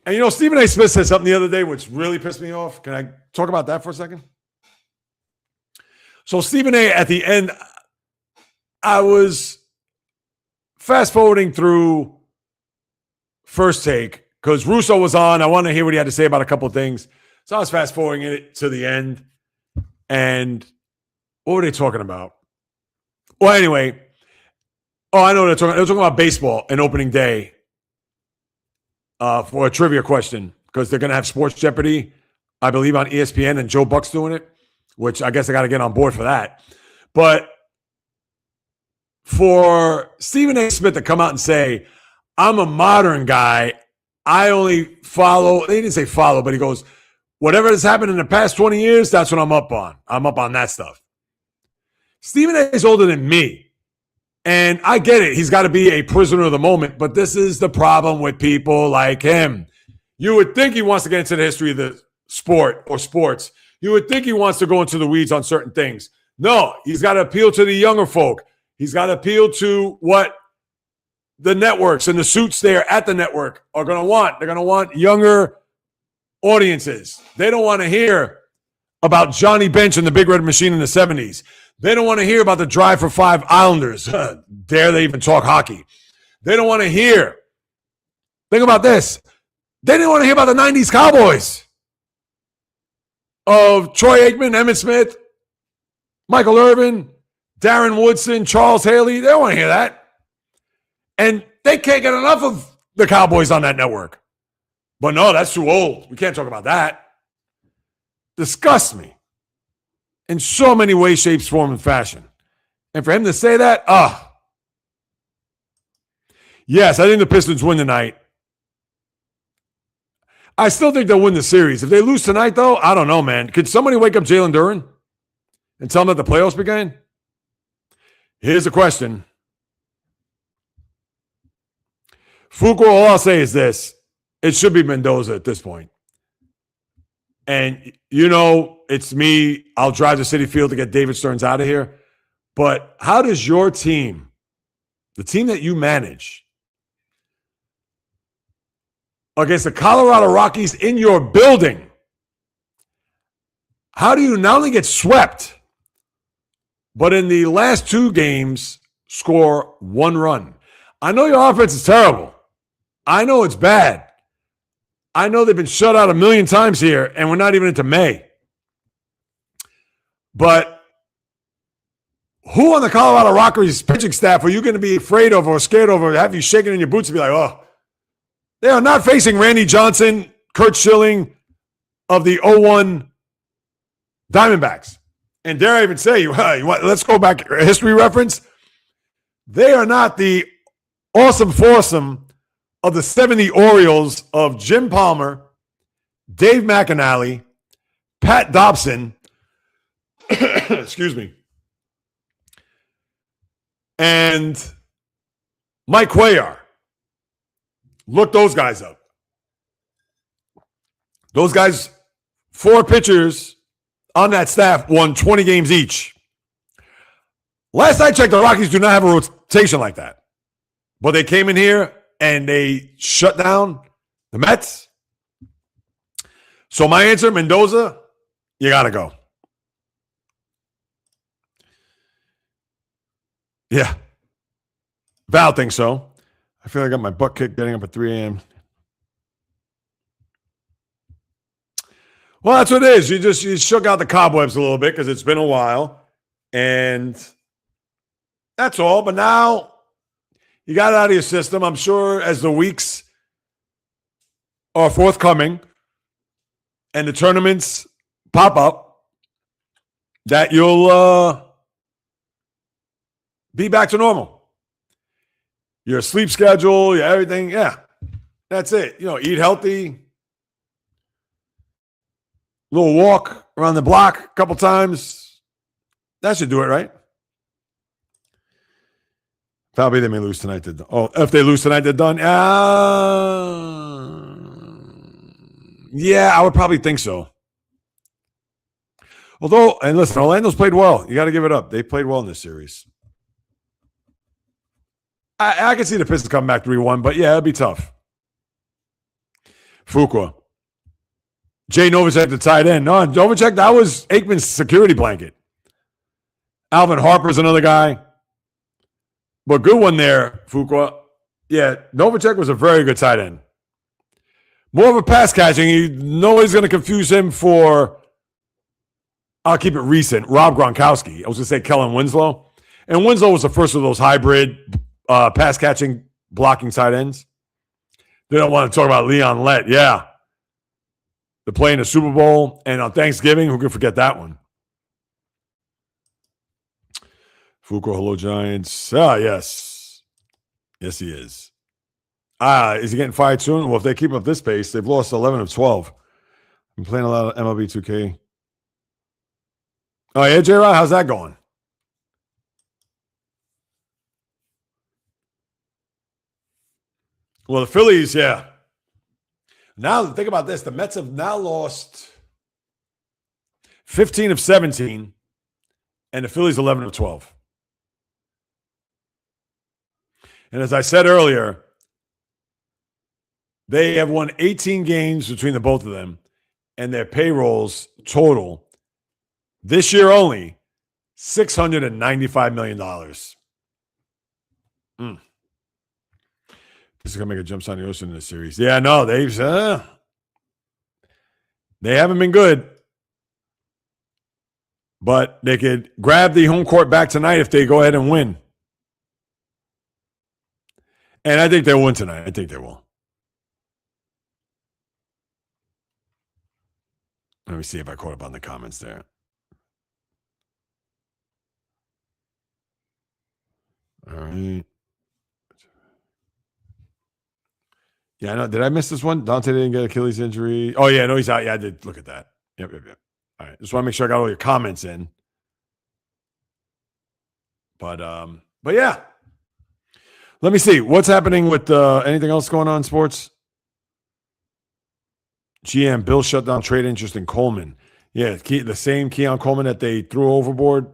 Speaker 1: And, you know, Stephen A. Smith said something the other day which really pissed me off. Can I talk about that for a second? So Stephen A. at the end, I was fast-forwarding through First Take because Russo was on. I wanted to hear what he had to say about a couple of things. So I was fast-forwarding it to the end. And what were they talking about? Well, anyway. Oh, I know what they're talking about. They're talking about baseball and opening day. For a trivia question, because they're going to have Sports Jeopardy, I believe, on ESPN, and Joe Buck's doing it, which I guess I got to get on board for that. But for Stephen A. Smith to come out and say, I'm a modern guy, I only follow, they didn't say follow, but he goes, whatever has happened in the past 20 years, that's what I'm up on. I'm up on that stuff. Stephen A. is older than me. And I get it. He's got to be a prisoner of the moment. But this is the problem with people like him. You would think he wants to get into the history of the sport or sports. You would think he wants to go into the weeds on certain things. No, he's got to appeal to the younger folk. He's got to appeal to what the networks and the suits there at the network are going to want. They're going to want younger audiences. They don't want to hear about Johnny Bench and the Big Red Machine in the 70s. They don't want to hear about the Drive for Five Islanders. Dare they even talk hockey? They don't want to hear. Think about this. They didn't want to hear about the 90s Cowboys of Troy Aikman, Emmitt Smith, Michael Irvin, Darren Woodson, Charles Haley. They don't want to hear that. And they can't get enough of the Cowboys on that network. But no, that's too old. We can't talk about that. Disgusts me in so many ways, shapes, form, and fashion. And for him to say that, yes, I think the Pistons win tonight. I still think they'll win the series. If they lose tonight, though, I don't know, man. Could somebody wake up Jalen Duren and tell him that the playoffs began? Here's the question. Fuqua, all I'll say is this. It should be Mendoza at this point. And, you know, it's me. I'll drive to Citi Field to get David Stearns out of here. But how does your team, the team that you manage, against the Colorado Rockies in your building, how do you not only get swept, but in the last two games score one run? I know your offense is terrible. I know it's bad. I know they've been shut out a million times here, and we're not even into May. But who on the Colorado Rockies pitching staff are you going to be afraid of or scared of or have you shaking in your boots and be like, oh? They are not facing Randy Johnson, Kurt Schilling of the 0-1 Diamondbacks. And dare I even say, let's go back, a history reference. They are not the awesome foursome of the 70 Orioles of Jim Palmer, Dave McAnally, Pat Dobson, excuse me, and Mike Cuellar. Look those guys up. Those guys, 4 pitchers on that staff, won 20 games each. Last I checked, the Rockies do not have a rotation like that. But they came in here and they shut down the Mets. So my answer, Mendoza, you got to go. Yeah. Val thinks so. I feel like I got my butt kicked getting up at 3 a.m. Well, that's what it is. You shook out the cobwebs a little bit because it's been a while. And that's all. But now you got it out of your system. I'm sure as the weeks are forthcoming and the tournaments pop up, that you'll be back to normal. Your sleep schedule, your everything, yeah. That's it. You know, eat healthy. Little walk around the block a couple times. That should do it, right? Probably they may lose tonight. If they lose tonight, they're done. Yeah, I would probably think so. Although, and listen, Orlando's played well. You got to give it up. They played well in this series. I can see the Pistons come back 3-1, but yeah, it'd be tough. Fuqua. Jay Novacek, the tight end. No, Novacek, that was Aikman's security blanket. Alvin Harper's another guy. But good one there, Fuqua. Yeah, Novacek was a very good tight end. More of a pass catching. You know he's going to confuse him for, I'll keep it recent, Rob Gronkowski. I was going to say Kellen Winslow. And Winslow was the first of those hybrid pass catching, blocking tight ends. They don't want to talk about Leon Lett. Yeah. They're playing the Super Bowl. And on Thanksgiving, who can forget that one? Fuqua, hello, Giants. Ah, yes. Yes, he is. Is he getting fired soon? Well, if they keep up this pace, they've lost 11 of 12. I'm playing a lot of MLB 2K. Oh, yeah, J-Rod, how's that going? Well, the Phillies, yeah. Now, think about this. The Mets have now lost 15 of 17, and the Phillies 11 of 12. And as I said earlier, they have won 18 games between the both of them, and their payrolls total This year only, $695 million. This is going to make a jump on the ocean in this series. Yeah, no, they haven't been good. But they could grab the home court back tonight if they go ahead and win. And I think they'll win tonight. I think they will. Let me see if I caught up on the comments there. All right. Yeah, I know. Did I miss this one? Dante didn't get Achilles injury. Oh, yeah, no, he's out. Yeah, I did look at that. Yep. All right. Just want to make sure I got all your comments in. But yeah. Let me see. What's happening with anything else going on in sports? GM, Bill shut down trade interest in Coleman. Yeah, the same Keon Coleman that they threw overboard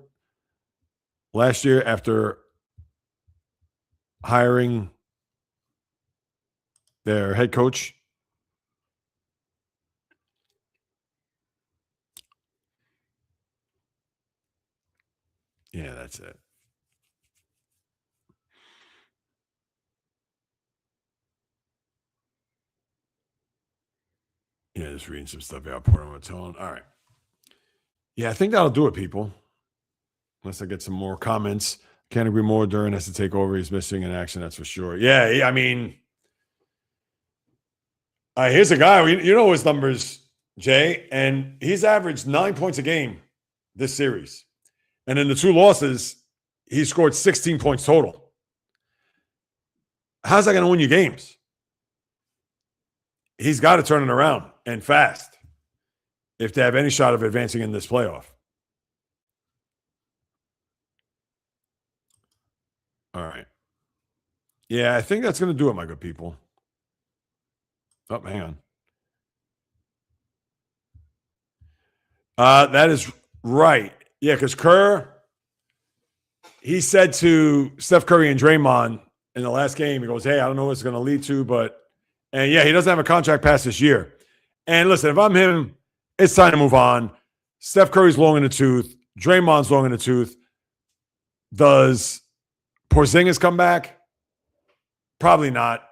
Speaker 1: last year after hiring their head coach. Yeah, that's it. Yeah, just reading some stuff out, pouring on a tone. All right. Yeah, I think that'll do it, people. Unless I get some more comments. Can't agree more. Duran has to take over. He's missing in action, that's for sure. Yeah, I mean, here's a guy. You know his numbers, Jay, and he's averaged 9 points a game this series. And in the 2 losses, he scored 16 points total. How's that going to win you games? He's got to turn it around and fast if they have any shot of advancing in this playoff. All right. Yeah, I think that's going to do it, my good people. Oh, hang on. That is right. Yeah, because Kerr, he said to Steph Curry and Draymond in the last game, he goes, hey, I don't know what it's going to lead to, but and yeah, he doesn't have a contract past this year. And listen, if I'm him, it's time to move on. Steph Curry's long in the tooth. Draymond's long in the tooth. Does Porzingis come back? Probably not.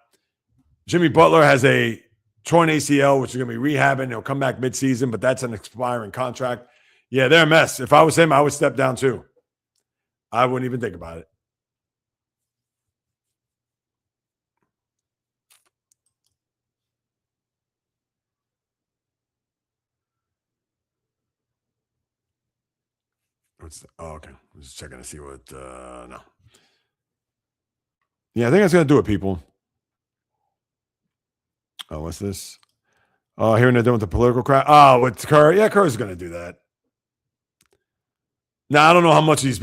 Speaker 1: Jimmy Butler has a torn ACL, which is going to be rehabbing. He'll come back midseason, but that's an expiring contract. Yeah, they're a mess. If I was him, I would step down too. I wouldn't even think about it. Okay. I'm just checking to see what. No. Yeah, I think that's going to do it, people. Oh, what's this? Oh, hearing they're doing with the political crowd. Oh, with Kerr. Yeah, Kerr's going to do that. Now, I don't know how much has he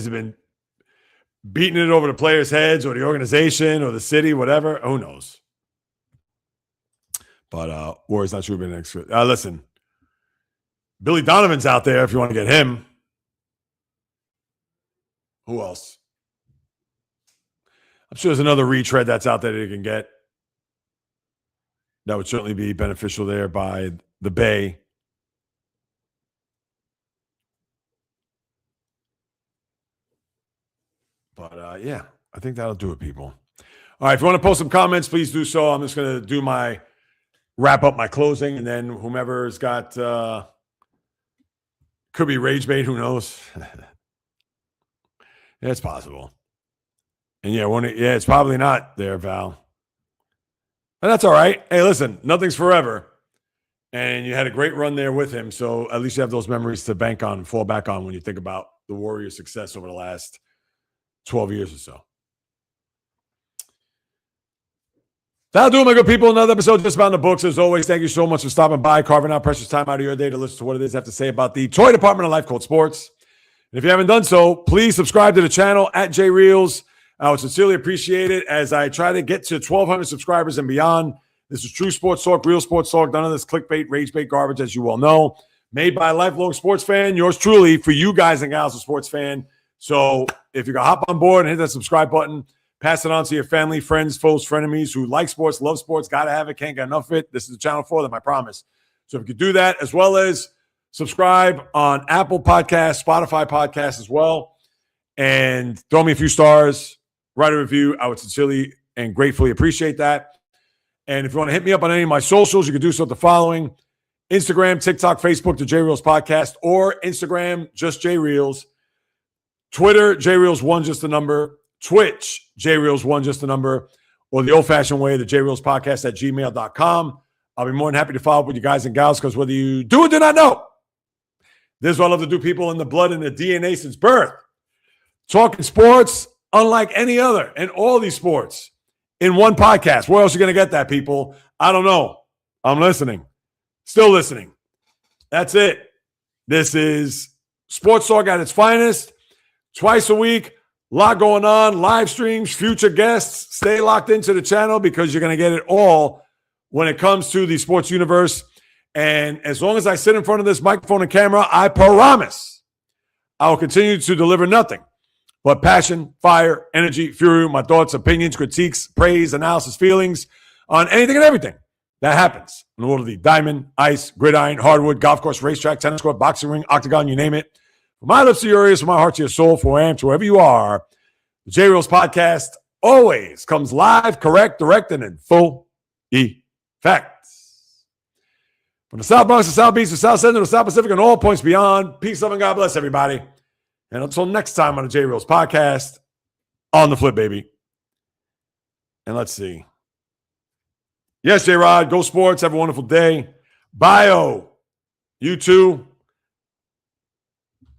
Speaker 1: been beating it over the players' heads or the organization or the city, whatever. Who knows? But Warriors not sure been next. Listen, Billy Donovan's out there if you want to get him. Who else? I'm sure there's another retread that's out there that you can get. That would certainly be beneficial there by the Bay. But yeah, I think that'll do it, people. All right, if you want to post some comments, please do so. I'm just going to wrap up my closing, and then whomever's got could be rage bait. Who knows? Yeah, it's possible. And yeah, it's probably not there, Val. And that's all right. Hey, listen, nothing's forever. And you had a great run there with him. So at least you have those memories to bank on and fall back on when you think about the Warriors' success over the last 12 years or so. That'll do it, my good people. Another episode just about in the books. As always, thank you so much for stopping by, carving out precious time out of your day to listen to what it is I have to say about the toy department of life called sports. And if you haven't done so, please subscribe to the channel at JAYREELZ. I would sincerely appreciate it as I try to get to 1,200 subscribers and beyond. This is true sports talk, real sports talk, none of this clickbait, rage bait garbage, as you well know. Made by a lifelong sports fan, yours truly, for you guys and gals, a sports fan. So if you're going to hop on board and hit that subscribe button, pass it on to your family, friends, foes, frenemies who like sports, love sports, got to have it, can't get enough of it. This is the channel for them, I promise. So if you could do that, as well as Subscribe on Apple Podcasts, Spotify Podcasts as well. And throw me a few stars. Write a review. I would sincerely and gratefully appreciate that. And if you want to hit me up on any of my socials, you can do so at the following: Instagram, TikTok, Facebook, the JAYREELZ Podcast, or Instagram, just JAYREELZ. Twitter, JAYREELZ1, just the number. Twitch, JAYREELZ1, just the number. Or the old-fashioned way, the JAYREELZ Podcast at gmail.com. I'll be more than happy to follow up with you guys and gals, because whether you do or do not know, this is what I love to do, people, in the blood and the DNA since birth. Talking sports unlike any other, and all these sports in one podcast. Where else are you going to get that, people? I don't know. I'm listening. Still listening. That's it. This is Sports Talk at its finest. Twice a week. A lot going on. Live streams, future guests. Stay locked into the channel, because you're going to get it all when it comes to the sports universe. And as long as I sit in front of this microphone and camera, I promise I will continue to deliver nothing but passion, fire, energy, fury, my thoughts, opinions, critiques, praise, analysis, feelings on anything and everything that happens in the world of the diamond, ice, gridiron, hardwood, golf course, racetrack, tennis court, boxing ring, octagon, you name it. From my lips to your ears, from my heart to your soul, from where I am to wherever you are, the JAYREELZ Podcast always comes live, correct, direct, and in full effect. From the South Bronx, the South Beach, the South Central, the South Pacific, and all points beyond, peace, love, and God bless everybody. And until next time on the JAYREELZ Podcast, on the flip, baby. And let's see. Yes, J-Rod, go sports. Have a wonderful day. Bio, you too.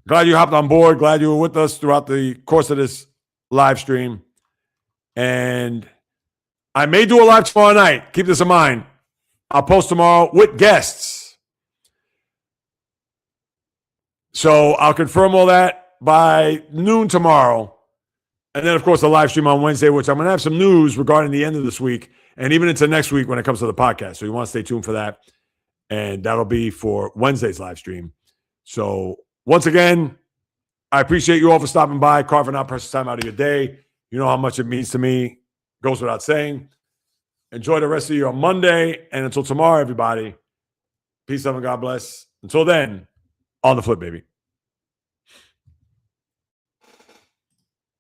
Speaker 1: Glad you hopped on board. Glad you were with us throughout the course of this live stream. And I may do a live tomorrow night. Keep this in mind. I'll post tomorrow with guests. So I'll confirm all that by noon tomorrow. And then, of course, the live stream on Wednesday, which I'm going to have some news regarding the end of this week and even into next week when it comes to the podcast. So you want to stay tuned for that. And that'll be for Wednesday's live stream. So once again, I appreciate you all for stopping by, carving out precious time out of your day. You know how much it means to me. Goes without saying. Enjoy the rest of your Monday. And until tomorrow, everybody, peace, love, and God bless. Until then, on the flip, baby.